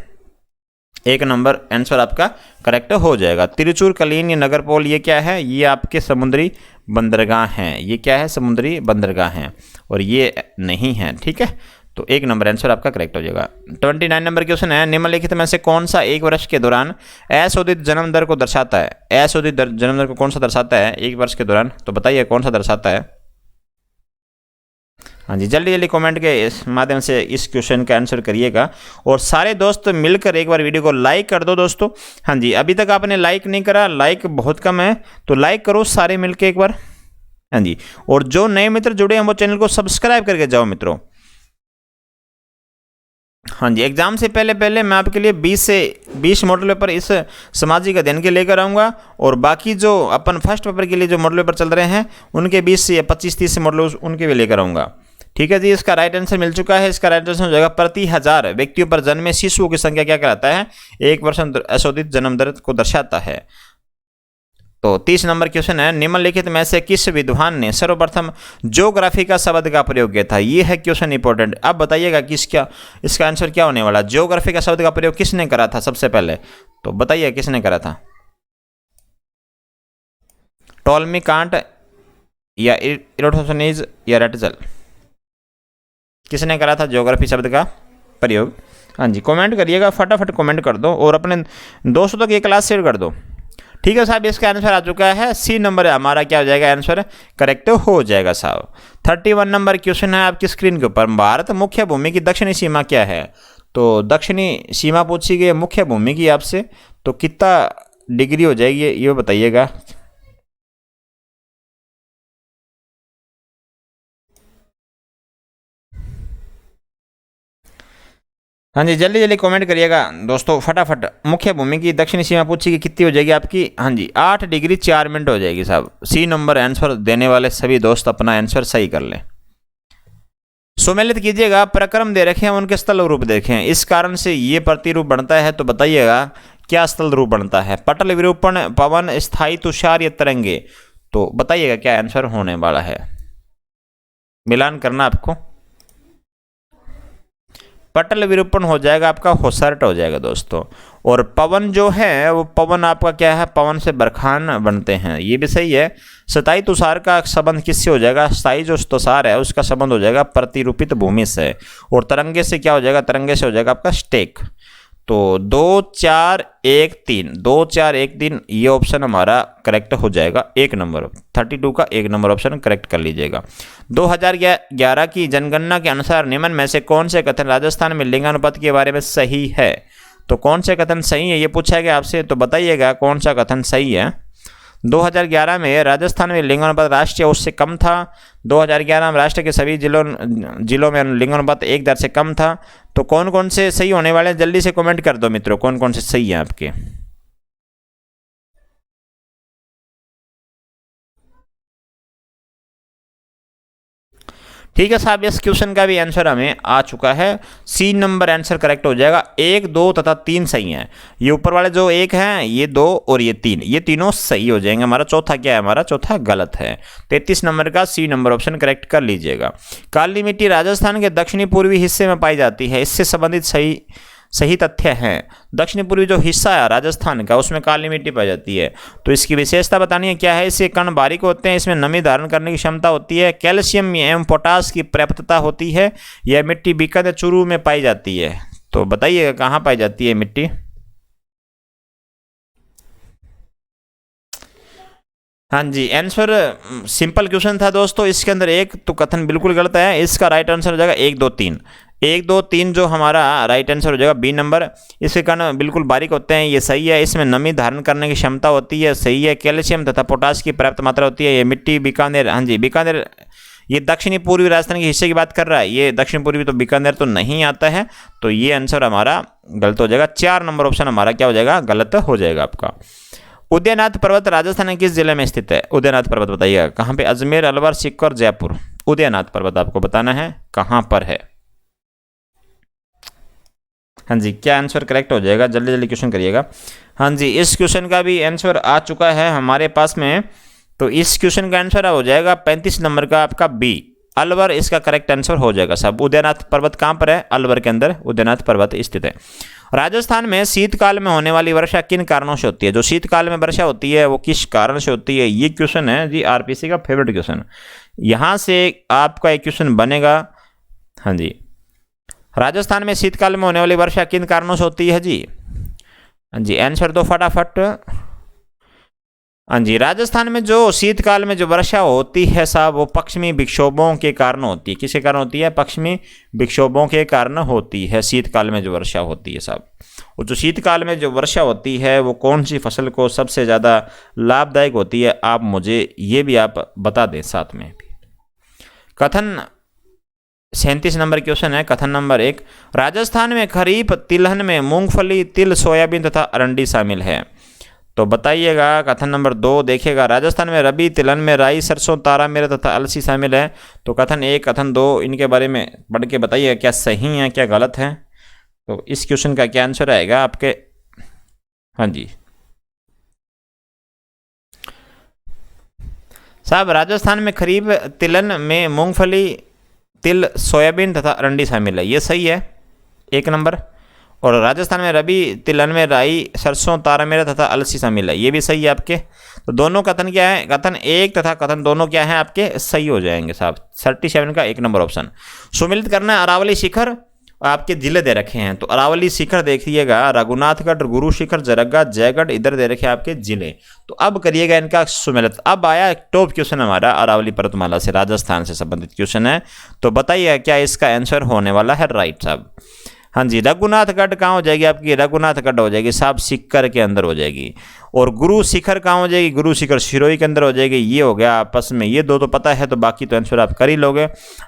A: 1 नंबर आंसर आपका करेक्ट हो जाएगा। तिरुचूर, कलीन या नगरपोल ये क्या है, ये आपके समुद्री बंदरगाह हैं, ये क्या है समुद्री बंदरगाह हैं, और ये नहीं है। ठीक है, तो 1 नंबर आंसर आपका करेक्ट हो जाएगा। 29 नंबर क्वेश्चन है, निम्नलिखित में से कौन सा 1 वर्ष के दौरान अशोधित जन्म दर को दर्शाता है, अशोधित जन्म दर को कौन सा दर्शाता है 1 वर्ष के दौरान, तो बताइए कौन सा दर्शाता है। हाँ जी, जल्दी जल्दी कमेंट के इस माध्यम से इस क्वेश्चन का आंसर करिएगा, और सारे दोस्त मिलकर एक बार वीडियो को लाइक कर दो दोस्तों। हाँ जी, अभी तक आपने लाइक नहीं करा, लाइक बहुत कम है, तो लाइक करो सारे मिलकर एक बार। हाँ जी, और जो नए मित्र जुड़े हैं वो चैनल को सब्सक्राइब करके जाओ मित्रों। हाँ जी, एग्जाम से पहले मैं आपके लिए 20 से 20 मॉडल पेपर इस सामाजिक अध्ययन के लेकर आऊँगा, और बाकी जो अपन फर्स्ट पेपर के लिए जो मॉडल पेपर चल रहे हैं उनके 20 से 25-30 से मॉडल उनके भी लेकर आऊँगा। ठीक है जी, इसका राइट आंसर मिल चुका है। इसका राइट आंसर हो जाएगा, प्रति 1000 व्यक्तियों पर जन्मे शिशुओं की संख्या क्या कहलाता है, 1 वर्ष अशोधित जन्म दर को दर्शाता है। तो 30 नंबर क्वेश्चन है, निम्नलिखित में से किस विद्वान ने सर्वप्रथम ज्योग्राफी का शब्द का प्रयोग किया था। ये है क्वेश्चन इंपॉर्टेंट। अब बताइएगा किसका इसका आंसर क्या होने वाला। ज्योग्राफी का शब्द का प्रयोग किसने करा था सबसे पहले, तो बताइए किसने करा था। टॉलमी, कांट या इराटोथेनीज या एरिस्टोटल, किसने करा था ज्योग्राफी शब्द का प्रयोग। हाँ जी, कमेंट करिएगा, फटाफट कमेंट कर दो और अपने दोस्तों तक ये क्लास शेयर कर दो। ठीक है साहब, इसका आंसर आ चुका है सी नंबर हमारा क्या हो जाएगा, आंसर करेक्ट हो जाएगा साहब। 31 नंबर क्वेश्चन है आपकी स्क्रीन के ऊपर, भारत मुख्य भूमि की दक्षिणी सीमा क्या है। तो दक्षिणी सीमा पूछी गई मुख्य भूमि की आपसे, तो कितना डिग्री हो जाएगी ये बताइएगा। हाँ जी, जल्दी जल्दी कमेंट करिएगा दोस्तों फटाफट। मुख्य भूमि की दक्षिणी सीमा पूछी कि कितनी हो जाएगी आपकी। हाँ जी, 8 डिग्री 4 मिनट हो जाएगी साहब। सी नंबर आंसर देने वाले सभी दोस्त अपना आंसर सही कर लें। सुमेलित कीजिएगा, प्रक्रम दे रखे हैं उनके स्थल रूप देखें, इस कारण से ये प्रतिरूप बनता है। तो बताइएगा क्या स्थल रूप बनता है। पटल, विरूपण, पवन, स्थायी, तुषार या तरंगे। तो बताइएगा क्या आंसर होने वाला है, मिलान करना आपको। पटल विरूपण हो जाएगा आपका, होसर्ट हो जाएगा दोस्तों। और पवन जो है वो पवन आपका क्या है, पवन से बरखान बनते हैं, ये भी सही है। स्थायी तुषार का संबंध किससे हो जाएगा, स्थायी जो तुषार है उसका संबंध हो जाएगा प्रतिरूपित भूमि से। और तरंगे से क्या हो जाएगा, तरंगे से हो जाएगा आपका स्टेक। तो 2 4 1 3, 2 4 1 3 ये ऑप्शन हमारा करेक्ट हो जाएगा। 1 नंबर 32 का 1 नंबर ऑप्शन करेक्ट कर लीजिएगा। 2011 की जनगणना के अनुसार निम्न में से कौन से कथन राजस्थान में लिंगानुपात के बारे में सही है। तो कौन से कथन सही है ये पूछा गया आपसे, तो बताइएगा कौन सा कथन सही है। 2011 में राजस्थान में लिंगानुपात राष्ट्रीय औसत से कम था। 2011 में राष्ट्र के सभी जिलों में लिंगानुपात 1 दर से कम था। तो कौन कौन से सही होने वाले हैं जल्दी से कमेंट कर दो मित्रों, कौन कौन से सही हैं आपके। ठीक है साहब, इस क्वेश्चन का भी आंसर हमें आ चुका है। सी नंबर आंसर करेक्ट हो जाएगा। 1 2 तथा 3 सही हैं। ये ऊपर वाले जो 1 हैं, ये 2 और ये 3, ये तीनों सही हो जाएंगे। हमारा चौथा क्या है, हमारा चौथा गलत है। 33 नंबर का सी नंबर ऑप्शन करेक्ट कर लीजिएगा। काली मिट्टी राजस्थान के दक्षिणी पूर्वी हिस्से में पाई जाती है, इससे संबंधित सही तथ्य हैं। दक्षिण पूर्वी जो हिस्सा है राजस्थान का उसमें काली मिट्टी पाई जाती है। तो इसकी विशेषता बतानी है क्या है। इसके कण बारीक होते हैं, इसमें नमी धारण करने की क्षमता होती है, कैल्शियम एवं पोटास की पर्याप्तता होती है। यह मिट्टी बीकानेर चूरू में पाई जाती है। तो बताइएगा कहाँ पाई जाती है मिट्टी। हाँ जी, आंसर सिंपल क्वेश्चन था दोस्तों। इसके अंदर एक तो कथन बिल्कुल गलत है। इसका राइट आंसर हो जाएगा 1 2 3। 1 2 3 जो हमारा राइट आंसर हो जाएगा बी नंबर। इसके कारण बिल्कुल बारीक होते हैं, ये सही है। इसमें नमी धारण करने की क्षमता होती है, सही है। कैल्शियम तथा पोटास की पर्याप्त मात्रा होती है। ये मिट्टी बीकानेर, हाँ जी बीकानेर, ये दक्षिणी पूर्वी राजस्थान के हिस्से की बात कर रहा है। ये दक्षिण पूर्वी तो बीकानेर तो नहीं आता है। तो ये आंसर हमारा गलत हो जाएगा। 4 नंबर ऑप्शन हमारा क्या हो जाएगा, गलत हो जाएगा आपका। उदयनाथ पर्वत राजस्थान के किस जिले में स्थित है। उदयनाथ पर्वत बताइएगा कहाँ पे। अजमेर, अलवर, सीकर, जयपुर। उदयनाथ पर्वत आपको बताना है कहाँ पर है। हाँ जी, क्या आंसर करेक्ट हो जाएगा, जल्दी जल्दी क्वेश्चन करिएगा। हाँ जी, इस क्वेश्चन का भी आंसर आ चुका है हमारे पास में। तो इस क्वेश्चन का आंसर हो जाएगा 35 नंबर का आपका बी, अलवर इसका करेक्ट आंसर हो जाएगा साहब। उदयनाथ पर्वत कहाँ पर है, अलवर के अंदर उदयनाथ पर्वत स्थित है। राजस्थान में शीतकाल में होने वाली वर्षा किन कारणों से होती है। जो शीतकाल में वर्षा होती है वो किस कारण से होती है, ये क्वेश्चन है जी आरपीसी का फेवरेट क्वेश्चन। यहाँ से आपका एक क्वेश्चन बनेगा। हाँ जी, राजस्थान में शीतकाल में होने वाली वर्षा किन कारणों से होती है जी। हाँ जी, आंसर दो फटाफट। हाँ जी, राजस्थान में जो शीतकाल में जो वर्षा होती है साहब वो पश्चिमी विक्षोभों के कारण होती है। किसके कारण होती है, पश्चिमी विक्षोभों के कारण होती है शीतकाल में जो वर्षा होती है साहब। और जो शीतकाल में जो वर्षा होती है वो कौन सी फसल को सबसे ज़्यादा लाभदायक होती है, आप मुझे ये भी आप बता दें साथ में। कथन 37 नंबर क्वेश्चन है। कथन नंबर 1, राजस्थान में खरीफ तिलहन में मूंगफली, तिल, सोयाबीन तथा अरंडी शामिल है। तो बताइएगा कथन नंबर 2 देखिएगा, राजस्थान में रबी तिलहन में राई, सरसों, तारा मेरा तथा अलसी शामिल है। तो कथन 1 कथन 2 इनके बारे में पढ़ के बताइएगा क्या सही है क्या गलत है। तो इस क्वेश्चन का क्या आंसर आएगा आपके। हाँ जी, साहब राजस्थान में खरीफ तिलहन में मूंगफली, तिल, सोयाबीन तथा अरंडी शामिल है, ये सही है 1 नंबर। और राजस्थान में रबी तिलहन में राई, सरसों, तारामीरा तथा अलसी शामिल है, ये भी सही है आपके। तो दोनों कथन क्या है, कथन 1 तथा कथन दोनों क्या हैं आपके, सही हो जाएंगे साहब। 37 का 1 नंबर ऑप्शन। सुमिलित करना है अरावली शिखर, आपके जिले दे रखे हैं। तो अरावली शिखर देखिएगा, रघुनाथगढ़, गुरु शिखर, जरगा, जयगढ़, इधर दे रखे आपके जिले। तो अब करिएगा इनका सुमेलित। अब आया टॉप क्वेश्चन हमारा अरावली पर्वतमाला से, राजस्थान से संबंधित क्वेश्चन है। तो बताइए क्या इसका आंसर होने वाला है राइट साहब। हाँ जी, रघुनाथगढ़ कहाँ हो जाएगी आपकी, रघुनाथगढ़ हो जाएगी साहब, सिक्कर के अंदर हो जाएगी। और गुरु शिखर कहाँ हो जाएगी, गुरु शिखर सिरोही के अंदर हो जाएगी। ये हो गया आपस में, ये दो तो पता है, तो बाकी तो आंसर आप कर ही लोगे।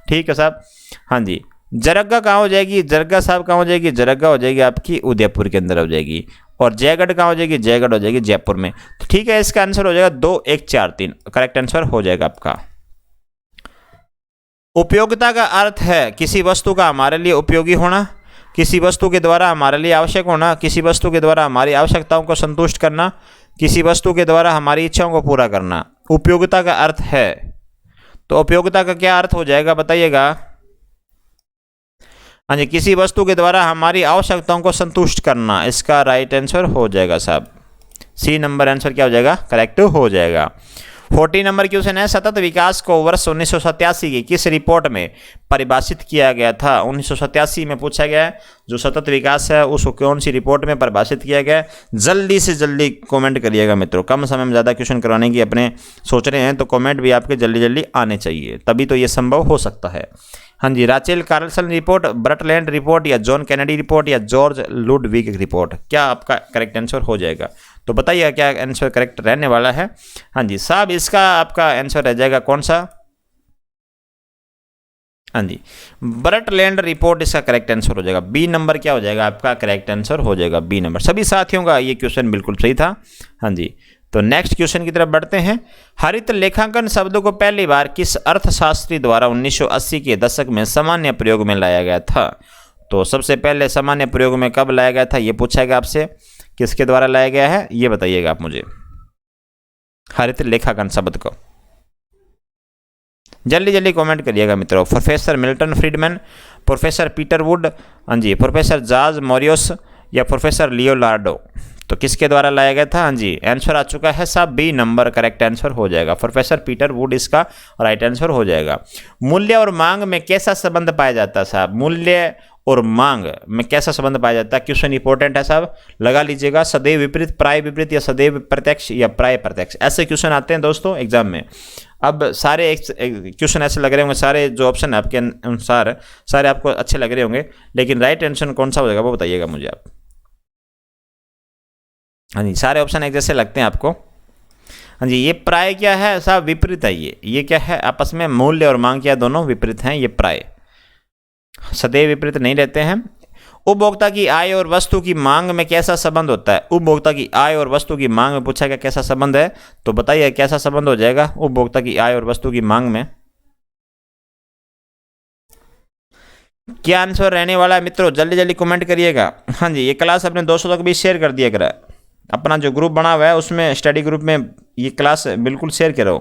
A: ठीक है साहब। हाँ जी, जरगा कहाँ हो जाएगी, जरगा साहब कहाँ हो जाएगी, जरगा हो जाएगी आपकी उदयपुर के अंदर हो जाएगी। और जयगढ़ कहाँ हो जाएगी, जयगढ़ हो जाएगी जयपुर में। तो ठीक है, इसका आंसर हो जाएगा 2, 1, 4, 3 करेक्ट आंसर हो जाएगा आपका। उपयोगिता का अर्थ है किसी वस्तु का हमारे लिए उपयोगी होना, किसी वस्तु के द्वारा हमारे लिए आवश्यक होना, किसी वस्तु के द्वारा हमारी आवश्यकताओं को संतुष्ट करना, किसी वस्तु के द्वारा हमारी इच्छाओं को पूरा करना, उपयोगिता का अर्थ है। तो उपयोगिता का क्या अर्थ हो जाएगा बताइएगा। हाँ जी, किसी वस्तु के द्वारा हमारी आवश्यकताओं को संतुष्ट करना, इसका राइट आंसर हो जाएगा साहब। सी नंबर आंसर क्या हो जाएगा, करेक्ट हो जाएगा। 40 नंबर क्वेश्चन है, सतत विकास को वर्ष 1987 की किस रिपोर्ट में परिभाषित किया गया था। 1987 में पूछा गया है, जो सतत विकास है उसको कौन सी रिपोर्ट में परिभाषित किया गया है। जल्दी से जल्दी कमेंट करिएगा मित्रों, कम समय में ज़्यादा क्वेश्चन करवाने की अपने सोच रहे हैं, तो कमेंट भी आपके जल्दी जल्दी आने चाहिए, तभी तो ये संभव हो सकता है। हाँ जी, राचेल कार्लसन रिपोर्ट, ब्रटलैंड रिपोर्ट, या जॉन कैनेडी रिपोर्ट, या जॉर्ज लुडविग रिपोर्ट, क्या आपका करेक्ट आंसर हो जाएगा। तो बताइए क्या आंसर करेक्ट रहने वाला है। हाँ जी साहब, इसका आपका आंसर रह जाएगा कौन सा। हाँ जी, ब्रटलैंड रिपोर्ट इसका करेक्ट आंसर हो जाएगा। बी नंबर क्या हो जाएगा आपका, करेक्ट आंसर हो जाएगा बी नंबर। सभी साथियों का ये क्वेश्चन बिल्कुल सही था। हाँ जी, तो नेक्स्ट क्वेश्चन की तरफ बढ़ते हैं। हरित लेखांकन शब्द को पहली बार किस अर्थशास्त्री द्वारा 1980 के दशक में सामान्य प्रयोग में लाया गया था। तो सबसे पहले सामान्य प्रयोग में कब लाया गया था, ये पूछा गया आपसे, किसके द्वारा लाया गया है ये बताइएगा आप मुझे, हरित लेखांकन शब्द को। जल्दी जल्दी कमेंट करिएगा मित्रों। Professor Milton Friedman, professor Peter Wood, हाँ जी, प्रोफेसर जॉर्ज मॉरिस, या प्रोफेसर लियोनार्डो। तो किसके द्वारा लाया गया था। हाँ जी, आंसर आ चुका है साहब, बी नंबर करेक्ट आंसर हो जाएगा। प्रोफेसर पीटर वुड इसका राइट आंसर हो जाएगा। मूल्य और मांग में कैसा संबंध पाया जाता है साहब, मूल्य और मांग में कैसा संबंध पाया जाता है। क्वेश्चन इंपॉर्टेंट है साहब, लगा लीजिएगा। सदैव विपरीत, प्राय विपरीत, या सदैव प्रत्यक्ष, या प्राय प्रत्यक्ष, ऐसे क्वेश्चन आते हैं दोस्तों एग्जाम में। अब सारे क्वेश्चन ऐसे लग रहे होंगे, सारे जो ऑप्शन है आपके अनुसार सारे आपको अच्छे लग रहे होंगे, लेकिन राइट आंसर कौन सा हो जाएगा वो बताइएगा मुझे आप। हाँ जी, सारे ऑप्शन एक जैसे लगते हैं आपको। हाँ जी, ये प्राय क्या है साहब, विपरीत है। ये क्या है, आपस में मूल्य और मांग क्या दोनों विपरीत हैं, ये प्राय, सदैव विपरीत नहीं रहते हैं। उपभोक्ता की आय और वस्तु की मांग में कैसा संबंध होता है। उपभोक्ता की आय और वस्तु की मांग में पूछा गया कैसा संबंध है, तो बताइए कैसा संबंध हो जाएगा उपभोक्ता की आय और वस्तु की मांग में। क्या आंसर रहने वाला है मित्रों, जल्दी जल्दी कमेंट करिएगा। हाँ जी, ये क्लास अपने दोस्तों तक भी शेयर कर दिया करा, अपना जो ग्रुप बना हुआ है उसमें स्टडी ग्रुप में ये क्लास बिल्कुल शेयर करो।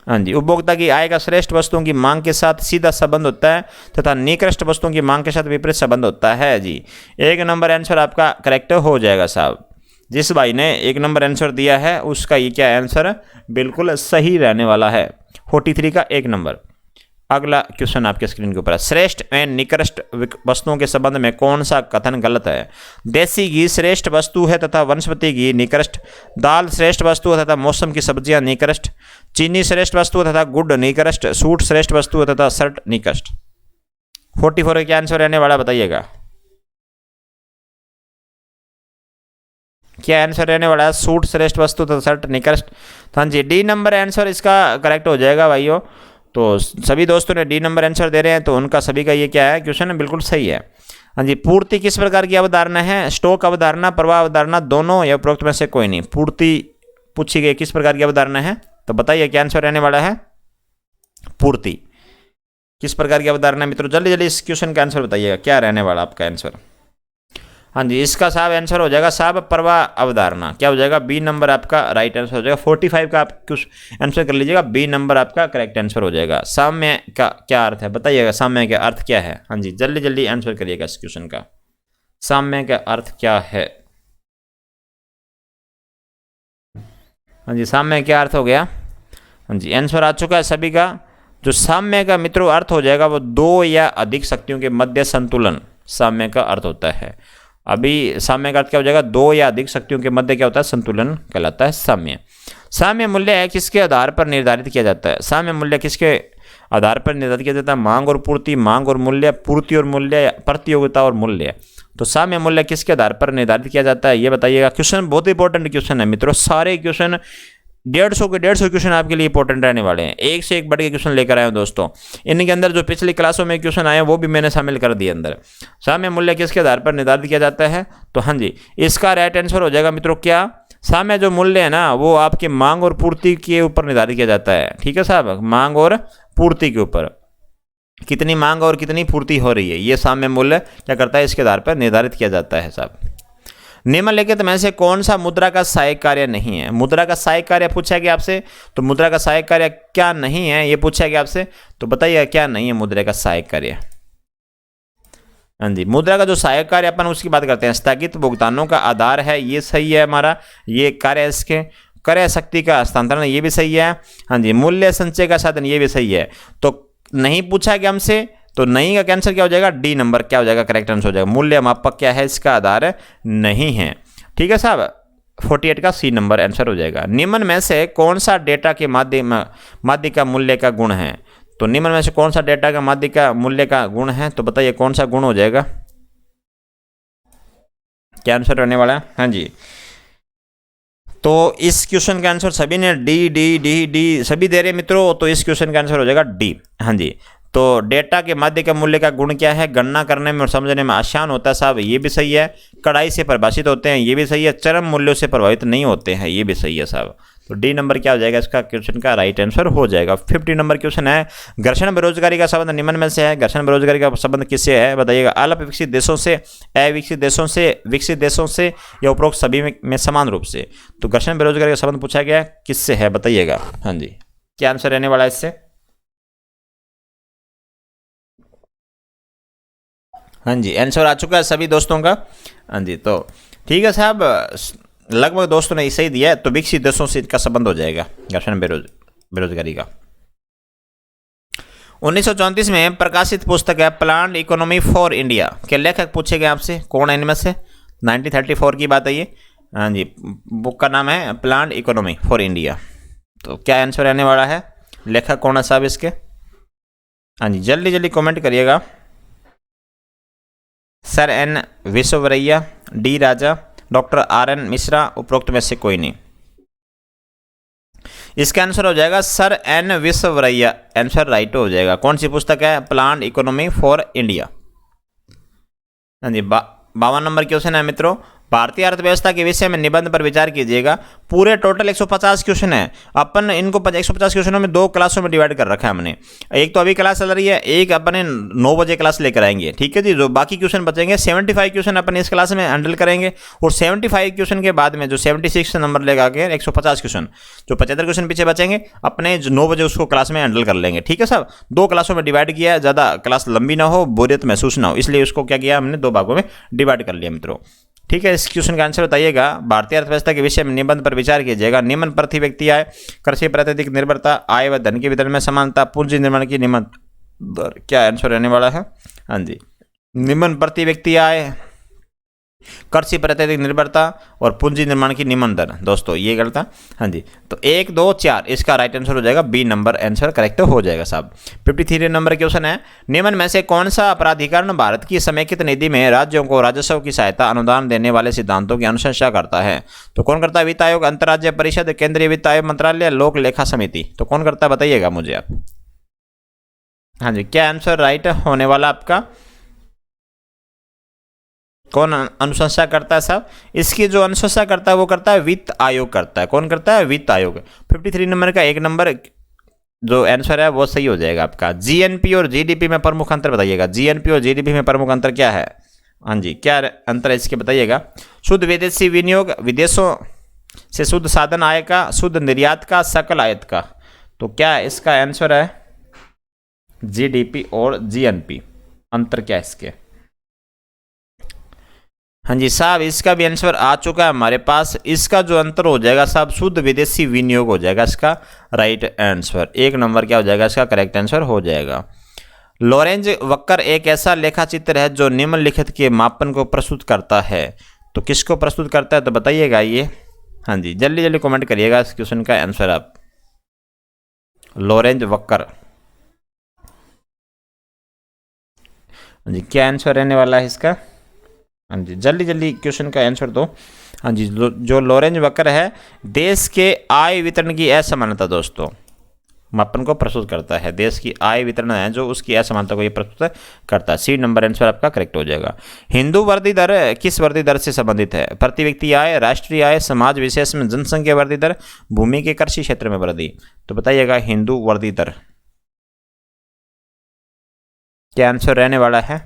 A: हाँ जी, उपभोक्ता की आय का श्रेष्ठ वस्तुओं की मांग के साथ सीधा संबंध होता है तथा निकृष्ट वस्तुओं की मांग के साथ विपरीत संबंध होता है। जी, 1 नंबर आंसर आपका करेक्ट हो जाएगा साहब। जिस भाई ने 1 नंबर आंसर दिया है उसका ये क्या आंसर बिल्कुल सही रहने वाला है। 43 का 1 नंबर। अगला क्वेश्चन आपके स्क्रीन के ऊपर है, श्रेष्ठ एवं निकृष्ट वस्तुओं के संबंध में कौन सा कथन गलत है। देसी घी श्रेष्ठ वस्तु है तथा वनस्पति घी निकृष्ट, दाल श्रेष्ठ वस्तु है तथा मौसम की सब्जियां निकृष्ट, चीनी श्रेष्ठ वस्तु है तथा गुड़ निकृष्ट, सूट श्रेष्ठ वस्तु है तथा शर्ट निकृष्ट। 44 का क्या आंसर रहने वाला बताइएगा, क्या आंसर रहने वाला है, सूट श्रेष्ठ वस्तु तथा शर्ट निकृष्ट। हाँ जी, डी नंबर आंसर इसका करेक्ट हो जाएगा भाइयों। तो सभी दोस्तों ने डी नंबर आंसर दे रहे हैं, तो उनका सभी का ये क्या है क्वेश्चन बिल्कुल सही है। हाँ जी, पूर्ति किस प्रकार की अवधारणा है, स्टॉक अवधारणा, प्रवाह अवधारणा, दोनों, या उपरोक्त में से कोई नहीं। पूर्ति पूछी गई किस प्रकार की अवधारणा है, तो बताइए क्या आंसर रहने वाला है, पूर्ति किस प्रकार की अवधारणा है मित्रों। जल्दी जल्दी इस क्वेश्चन का आंसर बताइएगा, क्या रहने वाला आपका आंसर। हाँ जी, इसका साहब आंसर हो जाएगा साहब प्रवाह अवधारणा। क्या हो जाएगा? बी नंबर आपका राइट आंसर हो जाएगा। 45 का आप कुछ आंसर कर लीजिएगा, बी नंबर आपका करेक्ट आंसर हो जाएगा। साम्य का क्या अर्थ है बताइएगा, साम्य का अर्थ क्या है? हाँ जी, जल्दी जल्दी आंसर करिएगा इस क्वेश्चन का। साम्य का अर्थ क्या है? हाँ जी, साम्य क्या अर्थ हो गया? हाँ जी, आंसर आ चुका है सभी का। जो साम्य का मित्रों अर्थ हो जाएगा वो दो या अधिक शक्तियों के मध्य संतुलन साम्य का अर्थ होता है। अभी साम्य का अर्थ क्या हो जाएगा? दो या अधिक शक्तियों के मध्य क्या होता है? संतुलन कहलाता है साम्य। साम्य मूल्य है किसके आधार पर निर्धारित किया जाता है? साम्य मूल्य किसके आधार पर निर्धारित किया जाता है? मांग और पूर्ति, मांग और मूल्य, पूर्ति और मूल्य, प्रतियोगिता और मूल्य। तो साम्य मूल्य किसके आधार पर निर्धारित किया जाता है ये बताइएगा। क्वेश्चन बहुत इंपॉर्टेंट क्वेश्चन है मित्रों, सारे क्वेश्चन 150 क्वेश्चन आपके लिए इंपॉर्टेंट रहने वाले हैं। एक से एक बढ़ के क्वेश्चन लेकर आए हूं दोस्तों। इनके अंदर जो पिछली क्लासों में क्वेश्चन आए वो भी मैंने शामिल कर दिए अंदर। साम्य मूल्य किसके आधार पर निर्धारित किया जाता है? तो हाँ जी, इसका राइट आंसर हो जाएगा मित्रों क्या? साम्य जो मूल्य है ना वो आपके मांग और पूर्ति के ऊपर निर्धारित किया जाता है। ठीक है साहब, मांग और पूर्ति के ऊपर, कितनी मांग और कितनी पूर्ति हो रही है, ये साम्य मूल्य क्या करता है? इसके आधार पर निर्धारित किया जाता है साहब। निम्नलिखित में से कौन सा मुद्रा का सहायक कार्य नहीं है? मुद्रा का सहायक कार्य पूछा गया आपसे, तो मुद्रा का सहायक कार्य क्या नहीं है ये पूछा गया आपसे, तो बताइए क्या नहीं है मुद्रा का सहायक कार्य? हाँ जी, मुद्रा का जो सहायक कार्य अपन उसकी बात करते हैं, स्थगित भुगतानों का आधार है, ये सही है हमारा, ये कार्य इसके क्रय शक्ति का हस्तांतरण, ये भी सही है। हाँ जी, मूल्य संचय का साधन, ये भी सही है। तो नहीं पूछा गया हमसे, तो नहीं का कैंसर क्या हो जाएगा? डी नंबर क्या हो जाएगा? करेक्ट आंसर हो जाएगा। मूल्य मापक क्या है? इसका आधार नहीं है। ठीक है साहब, 48 का सी नंबर आंसर हो जाएगा। निम्न में से कौन सा डेटा के माध्य का मूल्य का गुण है? तो निम्न में से कौन सा डेटा का माध्य का मूल्य का गुण है? तो बताइए कौन सा गुण हो जाएगा? क्या आंसर रहने वाला है? हाँ जी, तो इस क्वेश्चन का आंसर सभी ने डी डी डी डी सभी दे रहे मित्रों, तो इस क्वेश्चन का आंसर हो जाएगा डी। हाँ जी, तो डेटा के माध्य का मूल्य का गुण क्या है? गणना करने में और समझने में आसान होता है साहब, ये भी सही है। कड़ाई से परिभाषित होते हैं, ये भी सही है। चरम मूल्यों से प्रभावित नहीं होते हैं, ये भी सही है साहब। तो डी नंबर क्या हो जाएगा? इसका क्वेश्चन का राइट आंसर हो जाएगा। 50 नंबर क्वेश्चन है, घर्षण बेरोजगारी का संबंध निम्न में से है। घर्षण बेरोजगारी का संबंध किससे है बताइएगा? अल्प विकसित देशों से, अविकसित देशों से, विकसित देशों से, या उपरोक्त सभी में समान रूप से। तो घर्षण बेरोजगारी का संबंध पूछा गया किससे है बताइएगा? हाँ जी, क्या आंसर रहने वाला है इससे? हाँ जी, आंसर आ चुका है सभी दोस्तों का। हाँ जी, तो ठीक है साहब, लगभग दोस्तों ने सही दिया है। तो विकसित देशों से इसका संबंध हो जाएगा घर्षण बेरोजगारी का। 1934 में प्रकाशित पुस्तक है प्लान्ड इकोनॉमी फॉर इंडिया के लेखक पूछे गए आपसे, कौन है इनमें से? 1934 की बात है ये। हाँ जी, बुक का नाम है प्लान्ड इकोनॉमी फॉर इंडिया। तो क्या आंसर रहने वाला है? लेखक कौन है साहब इसके? हाँ जी, जल्दी जल्दी कमेंट करिएगा। सर एन विश्ववरैया, डी राजा, डॉक्टर आर एन मिश्रा, उपरोक्त में से कोई नहीं। इसका आंसर हो जाएगा sir N Visvesvaraya, answer right हो जाएगा। कौन सी पुस्तक है? Planned economy for India. हाँ जी, 52 नंबर क्वेश्चन है मित्रों, भारतीय अर्थव्यवस्था के विषय में निबंध पर विचार कीजिएगा। पूरे टोटल 150 क्वेश्चन है। अपन इनको 150 क्वेश्चनों में 2 क्लासों में डिवाइड कर रखा है हमने। एक तो अभी क्लास चल रही है, एक अपने 9 बजे क्लास लेकर आएंगे। ठीक है जी, जो बाकी क्वेश्चन बचेंगे 75 क्वेश्चन अपन इस क्लास में हैंडल करेंगे, और 75 क्वेश्चन के बाद में जो 76 नंबर लेगा के 150 क्वेश्चन, जो 75 क्वेश्चन पीछे बचेंगे अपने 9 बजे उसको क्लास में हैंडल कर लेंगे। ठीक है साहब, 2 क्लासों में डिवाइड किया है, ज़्यादा क्लास लंबी ना हो, बोरियत महसूस ना हो, इसलिए उसको क्या किया हमने 2 भागों में डिवाइड कर लिया मित्रों। ठीक है, इस क्वेश्चन का आंसर बताइएगा। भारतीय अर्थव्यवस्था के विषय में निबंध पर विचार कीजिएगा। निम्न प्रति व्यक्ति आय, कृषि पर अत्यधिक निर्भरता, आय व धन के वितरण में समानता, पूंजी निर्माण की निम्न दर, क्या आंसर रहने वाला है? हाँ जी, निम्न प्रति व्यक्ति आय, कृषि पर अत्यधिक निर्भरता और पूंजी निर्माण की निम्न दर। दोस्तों ये गलत है। हाँ जी, तो 1 2 4 इसका राइट आंसर हो जाएगा, बी नंबर आंसर करेक्ट हो जाएगा साहब। 53 नंबर क्वेश्चन है, निम्न में से कौन सा प्राधिकरण भारत की समेकित निधि में राज्यों को राजस्व की सहायता अनुदान देने वाले सिद्धांतों की अनुशंसा करता है? तो कौन करता है? वित्त आयोग, अंतर्राज्य परिषद, केंद्रीय वित्त आयोग मंत्रालय, लोक लेखा समिति। तो कौन करता है बताइएगा मुझे आप। हाँ जी, क्या आंसर राइट होने वाला आपका? कौन अनुशंसा करता है साहब? इसकी जो अनुशंसा करता है वो करता है वित्त आयोग करता है। कौन करता है? वित्त आयोग। 53 नंबर का 1 नंबर जो आंसर है वो सही हो जाएगा आपका। जीएनपी और जीडीपी में प्रमुख अंतर बताइएगा। जीएनपी और जीडीपी में प्रमुख अंतर क्या है? हाँ जी, क्या अंतर है इसके बताइएगा। शुद्ध विदेशी विनियोग, विदेशों से शुद्ध साधन आय का, शुद्ध निर्यात का, सकल आयात का। तो क्या इसका आंसर है जीडीपी और जीएनपी। अंतर क्या है इसके। हाँ जी साहब, इसका भी आंसर आ चुका है हमारे पास। इसका जो अंतर हो जाएगा साहब, शुद्ध विदेशी विनियोग हो जाएगा इसका राइट आंसर। एक नंबर क्या हो जाएगा इसका करेक्ट आंसर हो जाएगा। लॉरेंज वक्र एक ऐसा लेखा चित्र है जो निम्नलिखित के मापन को प्रस्तुत करता है। तो किसको प्रस्तुत करता है तो बताइएगा ये। हाँ जी, जल्दी जल्दी कमेंट करिएगा इस क्वेश्चन का आंसर आप। लॉरेंज वक्र, हाँ जी, क्या आंसर रहने वाला है इसका। हाँ जी, जल्दी जल्दी क्वेश्चन का आंसर दो। हाँ जी, जो लॉरेंज वक्र है देश के आय वितरण की असमानता दोस्तों मापन को प्रस्तुत करता है। देश की आय वितरण है जो उसकी असमानता को ये प्रस्तुत करता है। सी नंबर आंसर आपका करेक्ट हो जाएगा। हिंदू वृद्धि दर किस वृद्धि दर से संबंधित है। प्रति व्यक्ति आय, राष्ट्रीय आय, समाज विशेष में जनसंख्या वृद्धि दर, भूमि के कृषि क्षेत्र में वृद्धि। तो बताइएगा हिंदू वृद्धि दर क्या आंसर रहने वाला है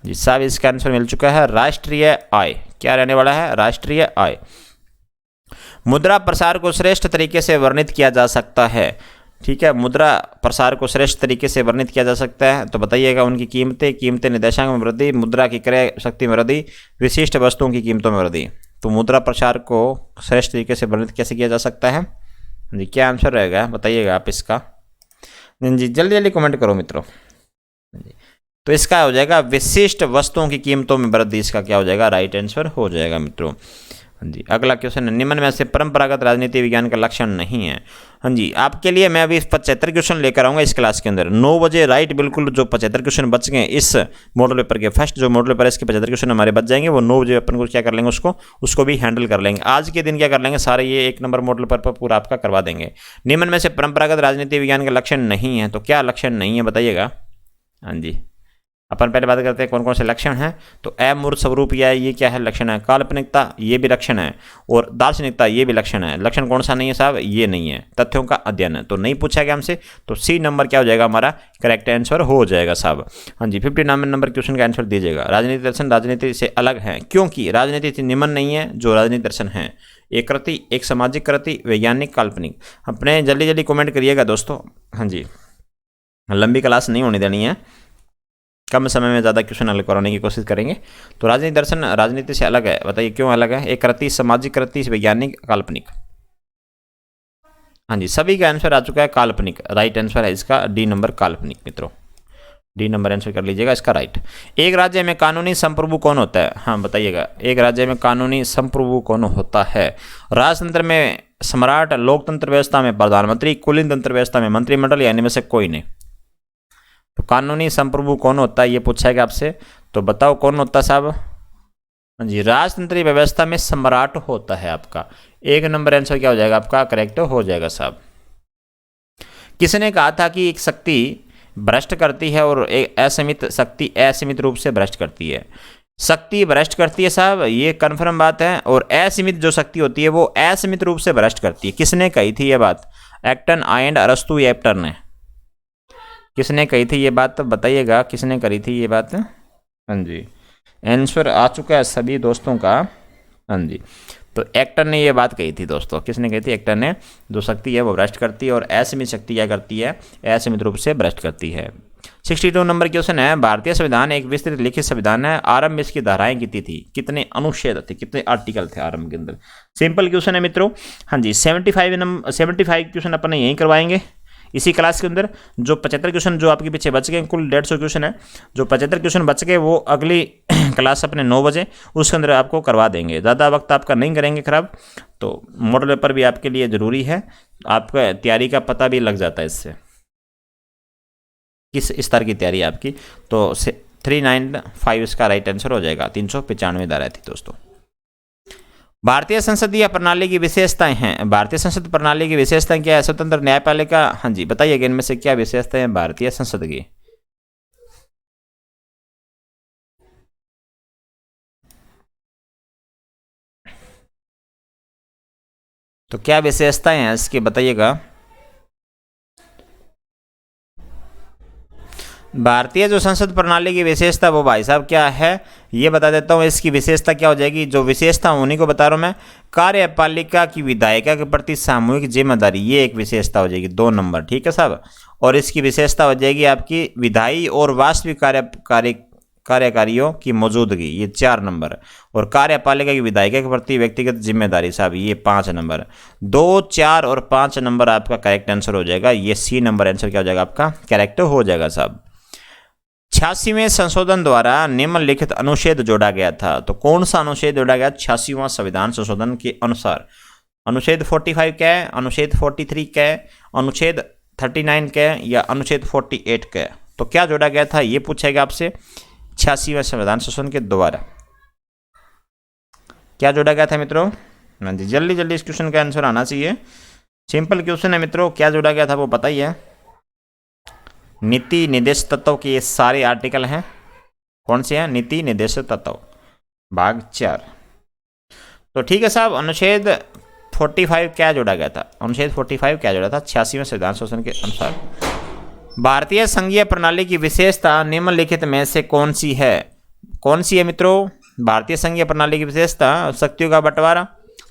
A: जी साहब। इसका आंसर मिल चुका है राष्ट्रीय आय। क्या रहने वाला है राष्ट्रीय आय। मुद्रा प्रसार को श्रेष्ठ तरीके से वर्णित किया जा सकता है। ठीक है, मुद्रा प्रसार को श्रेष्ठ तरीके से वर्णित किया जा सकता है। तो बताइएगा उनकी कीमतें निर्देशांक में वृद्धि, मुद्रा की क्रय शक्ति में वृद्धि, विशिष्ट वस्तुओं की कीमतों में वृद्धि। तो मुद्रा प्रसार को श्रेष्ठ तरीके से वर्णित कैसे किया जा सकता है जी, क्या आंसर रहेगा बताइएगा आप इसका। जी जल्दी जल्दी कमेंट करो मित्रों। तो इसका हो जाएगा विशिष्ट वस्तुओं की कीमतों में वृद्धि। इसका क्या हो जाएगा राइट आंसर हो जाएगा मित्रों। हाँ जी, अगला क्वेश्चन है, निम्न में से परंपरागत राजनीति विज्ञान का लक्षण नहीं है। हाँ जी, आपके लिए मैं अभी 75 क्वेश्चन लेकर आऊँगा इस क्लास के अंदर 9 बजे राइट। बिल्कुल जो 75 क्वेश्चन बच गए इस मॉडल पेपर के, फर्स्ट जो मॉडल पेपर है इसके 75 क्वेश्चन हमारे बच जाएंगे। वो 9 बजे अपन को क्या कर लेंगे उसको भी हैंडल कर लेंगे। आज के दिन क्या कर लेंगे सारे ये 1 नंबर मॉडल पेपर पूरा आपका करवा देंगे। निम्न में से परंपरागत राजनीति विज्ञान का लक्षण नहीं है। तो क्या लक्षण नहीं है बताइएगा। हाँ जी, अपन पहले बात करते हैं कौन कौन से लक्षण हैं। तो अमूर्त स्वरूप या ये क्या है लक्षण है। काल्पनिकता ये भी लक्षण है, और दार्शनिकता ये भी लक्षण है। लक्षण कौन सा नहीं है साहब, ये नहीं है। तथ्यों का अध्ययन है, तो नहीं पूछा गया हमसे। तो सी नंबर क्या हो जाएगा हमारा करेक्ट आंसर हो जाएगा साहब। हाँ जी, 59 नंबर क्वेश्चन का आंसर दीजिएगा। राजनीति दर्शन राजनीति से अलग है क्योंकि राजनीति निम्न नहीं है जो राजनीति दर्शन है। एक कृति, एक सामाजिक कृति, वैज्ञानिक, काल्पनिक। अपने जल्दी जल्दी कमेंट करिएगा दोस्तों। हाँ जी, लंबी क्लास नहीं होने देनी है, कम समय में ज़्यादा क्वेश्चन हल कराने की कोशिश करेंगे। तो राजनीति दर्शन राजनीति से अलग है, बताइए क्यों अलग है। एक कृति, सामाजिक कृति, वैज्ञानिक, काल्पनिक। हाँ जी, सभी का आंसर आ चुका है काल्पनिक। राइट आंसर है इसका डी नंबर काल्पनिक मित्रों। डी नंबर आंसर कर लीजिएगा इसका राइट। एक राज्य में कानूनी संप्रभु कौन होता है। हाँ बताइएगा, एक राज्य में कानूनी संप्रभु कौन होता है। राजतंत्र में सम्राट, लोकतंत्र व्यवस्था में प्रधानमंत्री, कुलीन तंत्र व्यवस्था में मंत्रिमंडल, या इनमें से कोई नहीं। तो कानूनी संप्रभु कौन होता है ये पूछा गया आपसे, तो बताओ कौन होता है साहब। हाँ जी, राजतंत्रीय व्यवस्था में सम्राट होता है आपका। एक नंबर आंसर क्या हो जाएगा आपका करेक्ट हो जाएगा साहब। किसने कहा था कि एक शक्ति भ्रष्ट करती है और एक असीमित शक्ति असीमित रूप से भ्रष्ट करती है। शक्ति भ्रष्ट करती है साहब, ये कन्फर्म बात है। और असीमित जो शक्ति होती है वो असीमित रूप से भ्रष्ट करती है। किसने कही थी ये बात, एक्टन, आयंड, अरस्तु या एप्टर ने। किसने कही थी ये बात बताइएगा, किसने करी थी ये बात। हाँ जी, आंसर आ चुका है सभी दोस्तों का। हाँ जी, तो एक्टर ने ये बात कही थी दोस्तों। किसने कही थी, एक्टर ने। जो शक्ति है वो भ्रष्ट करती है और असीमित शक्ति क्या करती है, असीमित रूप से भ्रष्ट करती है। 62 नंबर क्वेश्चन है, भारतीय संविधान एक विस्तृत लिखित संविधान है। आरंभ में इसकी धाराएं कितनी थी, कितने अनुच्छेद थे, कितने आर्टिकल थे आरंभ के अंदर। सिंपल क्वेश्चन है मित्रों। हाँ जी, 75 क्वेश्चन अपन यहीं करवाएंगे इसी क्लास के अंदर। जो 75 क्वेश्चन जो आपके पीछे बच गए, कुल 150 क्वेश्चन है। जो 75 क्वेश्चन बच गए वो अगली क्लास अपने 9 बजे उसके अंदर आपको करवा देंगे। ज़्यादा वक्त आपका नहीं करेंगे खराब। तो मॉडल पेपर भी आपके लिए ज़रूरी है, आपका तैयारी का पता भी लग जाता है इससे, किस स्तर की तैयारी है आपकी। तो 395 इसका राइट आंसर हो जाएगा। 395 धाराएं थी दोस्तों। भारतीय संसदीय प्रणाली की विशेषताएं हैं। भारतीय संसद प्रणाली की विशेषताएं क्या है। स्वतंत्र न्यायपालिका। हाँ जी, बताइए इनमें से क्या विशेषताएं हैं भारतीय संसद की। तो क्या विशेषताएं हैं इसकी बताइएगा। भारतीय जो संसद प्रणाली की विशेषता वो भाई साहब क्या है ये बता देता हूँ। इसकी विशेषता क्या हो जाएगी, जो विशेषता उन्हीं को बता रहा हूँ मैं। कार्यपालिका की विधायिका के प्रति सामूहिक जिम्मेदारी, ये एक विशेषता हो जाएगी 2 नंबर, ठीक है साहब। और इसकी विशेषता हो जाएगी आपकी विधायी और वास्तविक कार्यकारियों की मौजूदगी, ये 4 नंबर। और कार्यपालिका की विधायिका के प्रति व्यक्तिगत जिम्मेदारी साहब, ये 5 नंबर। 2, 4 और 5 नंबर आपका करेक्ट आंसर हो जाएगा। ये सी नंबर आंसर क्या हो जाएगा आपका, करेक्ट हो जाएगा साहब। 86वें संशोधन द्वारा निम्नलिखित अनुच्छेद जोड़ा गया था, तो कौन सा अनुच्छेद जोड़ा गया 86वां संविधान संशोधन के अनुसार? अनुच्छेद 45 का है, अनुच्छेद 43 का है, अनुच्छेद 39 का है या अनुच्छेद 48 का है? तो क्या जोड़ा गया था ये पूछेगा आपसे 86वें संविधान संशोधन के द्वारा। क्या जोड़ा गया था मित्रों? हाँ जी, जल्दी जल्दी इस क्वेश्चन का आंसर आना चाहिए। सिंपल क्वेश्चन है मित्रों, क्या जोड़ा गया था वो पता ही है। नीति निर्देश तत्व के ये सारे आर्टिकल हैं, कौन से हैं? नीति निर्देश तत्व भाग 4। तो ठीक है साहब, अनुच्छेद 45 क्या जोड़ा गया था? अनुच्छेद 45 क्या जोड़ा था 86वें संविधान संशोधन के अनुसार? भारतीय संघीय प्रणाली की विशेषता निम्नलिखित में से कौन सी है? कौन सी है मित्रों भारतीय संघीय प्रणाली की विशेषता? शक्तियों का बंटवारा,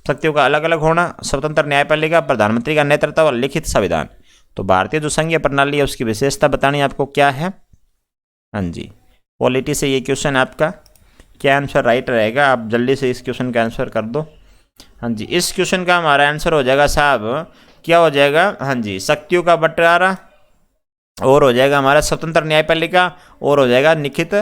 A: शक्तियों का अलग अलग होना, स्वतंत्र न्यायपालिका, प्रधानमंत्री का नेतृत्व और लिखित संविधान। तो भारतीय जो संघीय प्रणाली है उसकी विशेषता बतानी आपको क्या है? हाँ जी, पॉलिटी से ये क्वेश्चन आपका क्या आंसर राइट रहेगा? आप जल्दी से इस क्वेश्चन का आंसर कर दो। हाँ जी, इस क्वेश्चन का हमारा आंसर हो जाएगा साहब, क्या हो जाएगा? हाँ जी, शक्तियों का बंटवारा, और हो जाएगा हमारा स्वतंत्र न्यायपालिका, और हो जाएगा लिखित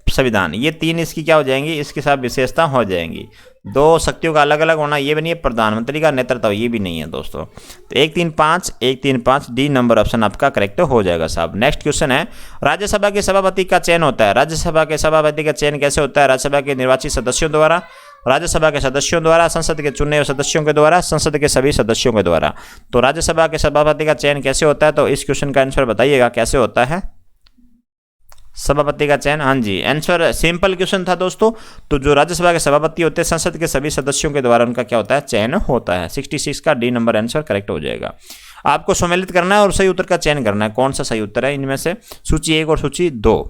A: संविधान। ये 3 इसकी क्या हो जाएंगी, इसके साथ विशेषता हो जाएंगी। 2 शक्तियों का अलग अलग होना, ये भी नहीं है। प्रधानमंत्री का नेतृत्व, ये भी नहीं है दोस्तों। तो 1, 3, 5, 1, 3, 5 डी नंबर ऑप्शन आपका करेक्ट हो जाएगा साहब। नेक्स्ट क्वेश्चन है, राज्यसभा के सभापति का चयन होता है। राज्यसभा के सभापति का चयन कैसे होता है? राज्यसभा के निर्वाचित सदस्यों द्वारा, राज्यसभा के सदस्यों द्वारा, संसद के चुने हुए सदस्यों के द्वारा, संसद के सभी सदस्यों के द्वारा। तो राज्यसभा के सभापति का चयन कैसे होता है? तो इस क्वेश्चन का आंसर बताइएगा कैसे होता है सभापति का चयन? हाँ जी, आंसर सिंपल क्वेश्चन था दोस्तों। तो जो राज्यसभा के सभापति होते हैं संसद के सभी सदस्यों के द्वारा उनका क्या होता है? चयन होता है। 66 का डी नंबर आंसर करेक्ट हो जाएगा। आपको सम्मिलित करना है और सही उत्तर का चयन करना है, कौन सा सही उत्तर है इनमें से। सूची 1 और सूची 2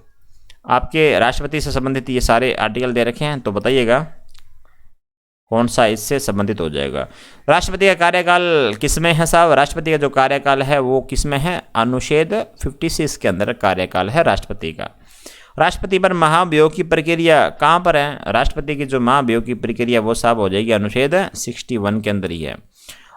A: आपके राष्ट्रपति से संबंधित ये सारे आर्टिकल दे रखे हैं, तो बताइएगा कौन सा इससे संबंधित हो जाएगा। राष्ट्रपति का कार्यकाल किसमें है साहब? राष्ट्रपति का जो कार्यकाल है वो किसमें है? अनुच्छेद 56 के अंदर कार्यकाल है राष्ट्रपति का। राष्ट्रपति पर महाभियोग की प्रक्रिया कहाँ पर है? राष्ट्रपति की जो महाभियोग की प्रक्रिया वो साहब हो जाएगी अनुच्छेद 61 के अंदर ही है।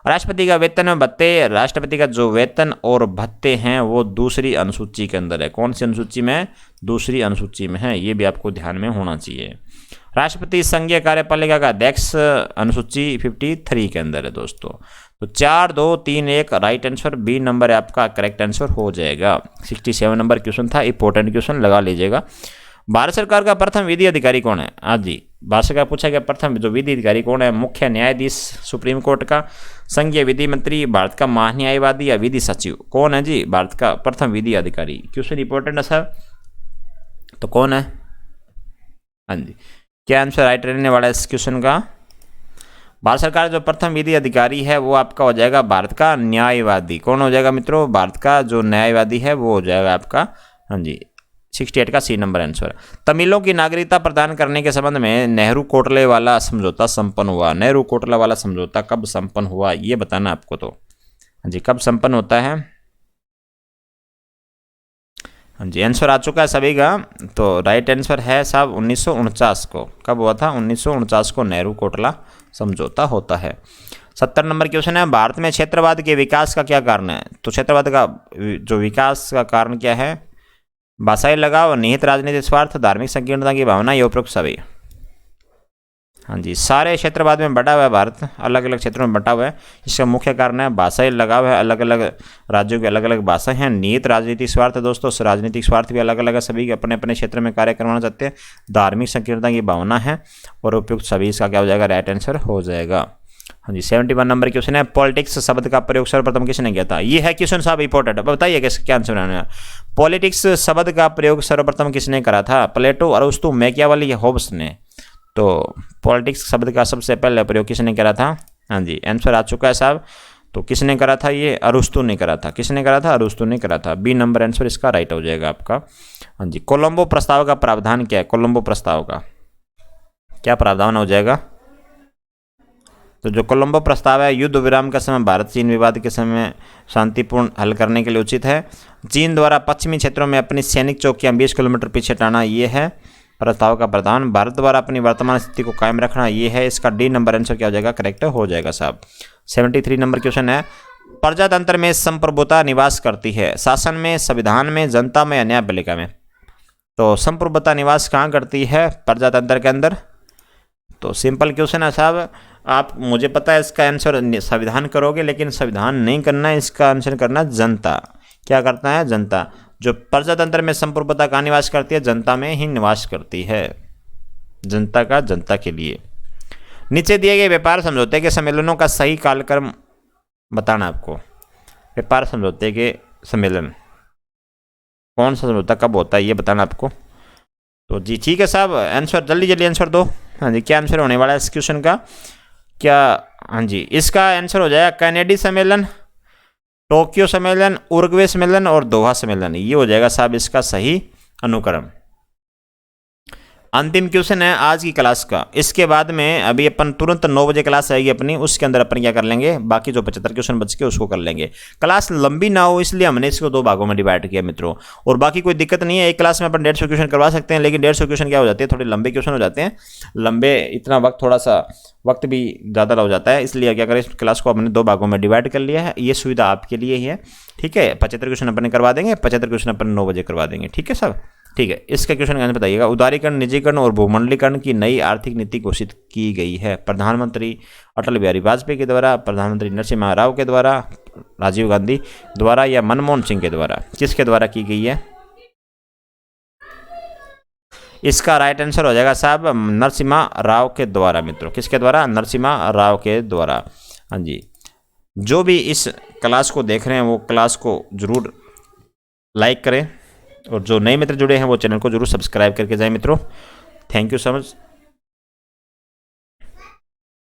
A: राष्ट्रपति का वेतन और भत्ते, राष्ट्रपति का जो वेतन और भत्ते हैं वो दूसरी अनुसूची के अंदर है। कौन सी अनुसूची में? दूसरी अनुसूची में है, ये भी आपको ध्यान में होना चाहिए। राष्ट्रपति संघीय कार्यपालिका का अध्यक्ष अनुसूची 53 के अंदर है दोस्तों। तो 4, 2, 3, 1 राइट आंसर बी नंबर आपका करेक्ट आंसर हो जाएगा। 67 नंबर क्वेश्चन था, इंपॉर्टेंट क्वेश्चन लगा लीजिएगा। भारत सरकार का प्रथम विधि अधिकारी कौन है? हाँ जी, भारत सरकार पूछा गया प्रथम जो विधि अधिकारी कौन है? मुख्य न्यायाधीश सुप्रीम कोर्ट का, संघीय विधि मंत्री, भारत का महान्यायवादी या विधि सचिव? कौन है जी भारत का प्रथम विधि अधिकारी? क्वेश्चन इंपॉर्टेंट है सर, तो कौन है? हाँ जी, क्या आंसर राइट रहने वाला है इस क्वेश्चन का? भारत सरकार जो प्रथम विधि अधिकारी है वो आपका हो जाएगा भारत का न्यायवादी। कौन हो जाएगा मित्रों? भारत का जो न्यायवादी है वो हो जाएगा आपका, हाँ जी, 68 का सी नंबर आंसर। तमिलों की नागरिकता प्रदान करने के संबंध में नेहरू कोटले वाला समझौता संपन्न हुआ। नेहरू कोटला वाला समझौता कब संपन्न हुआ ये बताना आपको। तो हाँ जी, कब संपन्न होता है? हाँ जी, आंसर आ चुका है सभी का। तो राइट आंसर है साहब 1949 को। कब हुआ था? 1949 को नेहरू कोटला समझौता होता है। 70 नंबर क्वेश्चन है, भारत में क्षेत्रवाद के विकास का क्या कारण है? तो क्षेत्रवाद का जो विकास का कारण क्या है? भाषाई लगाव, निहित राजनीतिक स्वार्थ, धार्मिक संकीर्णता की भावना, ये उपरोक्त सभी। हाँ जी, सारे क्षेत्रवाद में बटा हुआ है भारत, अलग अलग क्षेत्रों में बटा हुआ है। इसका मुख्य कारण है भाषाई लगाव है, अलग अलग राज्यों की अलग अलग भाषाएं हैं। निहित राजनीतिक स्वार्थ है दोस्तों, राजनीतिक स्वार्थ भी अलग अलग है, सभी अपने अपने क्षेत्र में कार्य करवाना चाहते हैं। धार्मिक संकीर्णता की भावना है और उपयुक्त सभी, इसका क्या हो जाएगा? राइट आंसर हो जाएगा। हाँ जी, 71 नंबर क्वेश्चन है, पॉलिटिक्स शब्द का प्रयोग सर्वप्रथम किसने किया था? ये है क्वेश्चन साहब इंपॉर्टेंट, बताइए क्या आंसर है। पॉलिटिक्स शब्द का प्रयोग सर्वप्रथम किसने करा था? प्लेटो, अरस्तु, मैकियावेली या होब्स ने? तो पॉलिटिक्स शब्द का सबसे पहले प्रयोग किसने करा था? हाँ जी, आंसर आ चुका है साहब। तो किसने करा था ये? अरस्तु ने करा था। किसने करा था? अरस्तु ने करा था। बी नंबर आंसर इसका राइट हो जाएगा आपका। हाँ जी, कोलंबो प्रस्ताव का प्रावधान क्या है? कोलंबो प्रस्ताव का क्या प्रावधान हो जाएगा? तो जो कोलंबो प्रस्ताव है, युद्ध विराम का समय भारत चीन विवाद के समय शांतिपूर्ण हल करने के लिए उचित है। चीन द्वारा पश्चिमी क्षेत्रों में अपनी सैनिक चौकियां 20 किलोमीटर पीछे हटाना, ये है प्रस्ताव का प्रावधान। भारत द्वारा अपनी वर्तमान स्थिति को कायम रखना, ये है। इसका डी नंबर आंसर क्या हो जाएगा? करेक्ट हो जाएगा साहब। 73 नंबर क्वेश्चन है, प्रजातंत्र में संप्रभुता निवास करती है? शासन में, संविधान में, जनता में या न्यायपालिका में? तो संप्रभुता निवास कहाँ करती है प्रजातंत्र के अंदर? तो सिंपल क्वेश्चन है साहब। आप, मुझे पता है इसका आंसर संविधान करोगे, लेकिन संविधान नहीं करना है, इसका आंसर करना जनता। क्या करता है? जनता। जो प्रजातंत्र में संप्रभुता कहाँ निवास करती है? जनता में ही निवास करती है। जनता का जनता के लिए। नीचे दिए गए व्यापार समझौते के सम्मेलनों का सही कालक्रम बताना आपको। व्यापार समझौते के सम्मेलन कौन सा समझौता कब होता है, ये बताना आपको। तो जी ठीक है साहब, आंसर जल्दी जल्दी आंसर दो। हाँ जी, क्या आंसर होने वाला है इस क्वेश्चन का? क्या? हाँ जी, इसका आंसर हो जाएगा कैनेडी सम्मेलन, टोक्यो सम्मेलन, उरुग्वे सम्मेलन और दोहा सम्मेलन। ये हो जाएगा साहब इसका सही अनुक्रम। अंतिम क्वेश्चन है आज की क्लास का। इसके बाद में अभी अपन तुरंत 9 बजे क्लास आएगी अपनी, उसके अंदर अपन क्या कर लेंगे, बाकी जो 75 क्वेश्चन बच के उसको कर लेंगे। क्लास लंबी ना हो इसलिए हमने इसको 2 भागों में डिवाइड किया मित्रों। और बाकी कोई दिक्कत नहीं है, एक क्लास में अपन 150 क्वेश्चन करवा सकते हैं, लेकिन 150 क्वेश्चन क्या हो जाते हैं, थोड़े लंबे क्वेश्चन हो जाते हैं। लंबे इतना वक्त, थोड़ा सा वक्त भी ज़्यादा लग जाता है, इसलिए क्या करें, इस क्लास को हमने 2 भागों में डिवाइड कर लिया है। ये सुविधा आपके लिए ही है, ठीक है। 75 क्वेश्चन अपन करवा देंगे, 75 क्वेश्चन अपन 9 बजे करवा देंगे, ठीक है सर, ठीक है। इसका क्वेश्चन आंसर बताइएगा। उदारीकरण, निजीकरण और भूमंडलीकरण की नई आर्थिक नीति घोषित की गई है प्रधानमंत्री अटल बिहारी वाजपेयी के द्वारा, प्रधानमंत्री नरसिम्हा राव के द्वारा, राजीव गांधी द्वारा या मनमोहन सिंह के द्वारा? किसके द्वारा की गई है? इसका राइट आंसर हो जाएगा साहब नरसिम्हा राव के द्वारा मित्रों। किसके द्वारा? नरसिम्हा राव के द्वारा। हाँ जी, जो भी इस क्लास को देख रहे हैं वो क्लास को जरूर लाइक करें, और जो नए मित्र जुड़े हैं वो चैनल को जरूर सब्सक्राइब करके जाएं मित्रों। Thank you so much.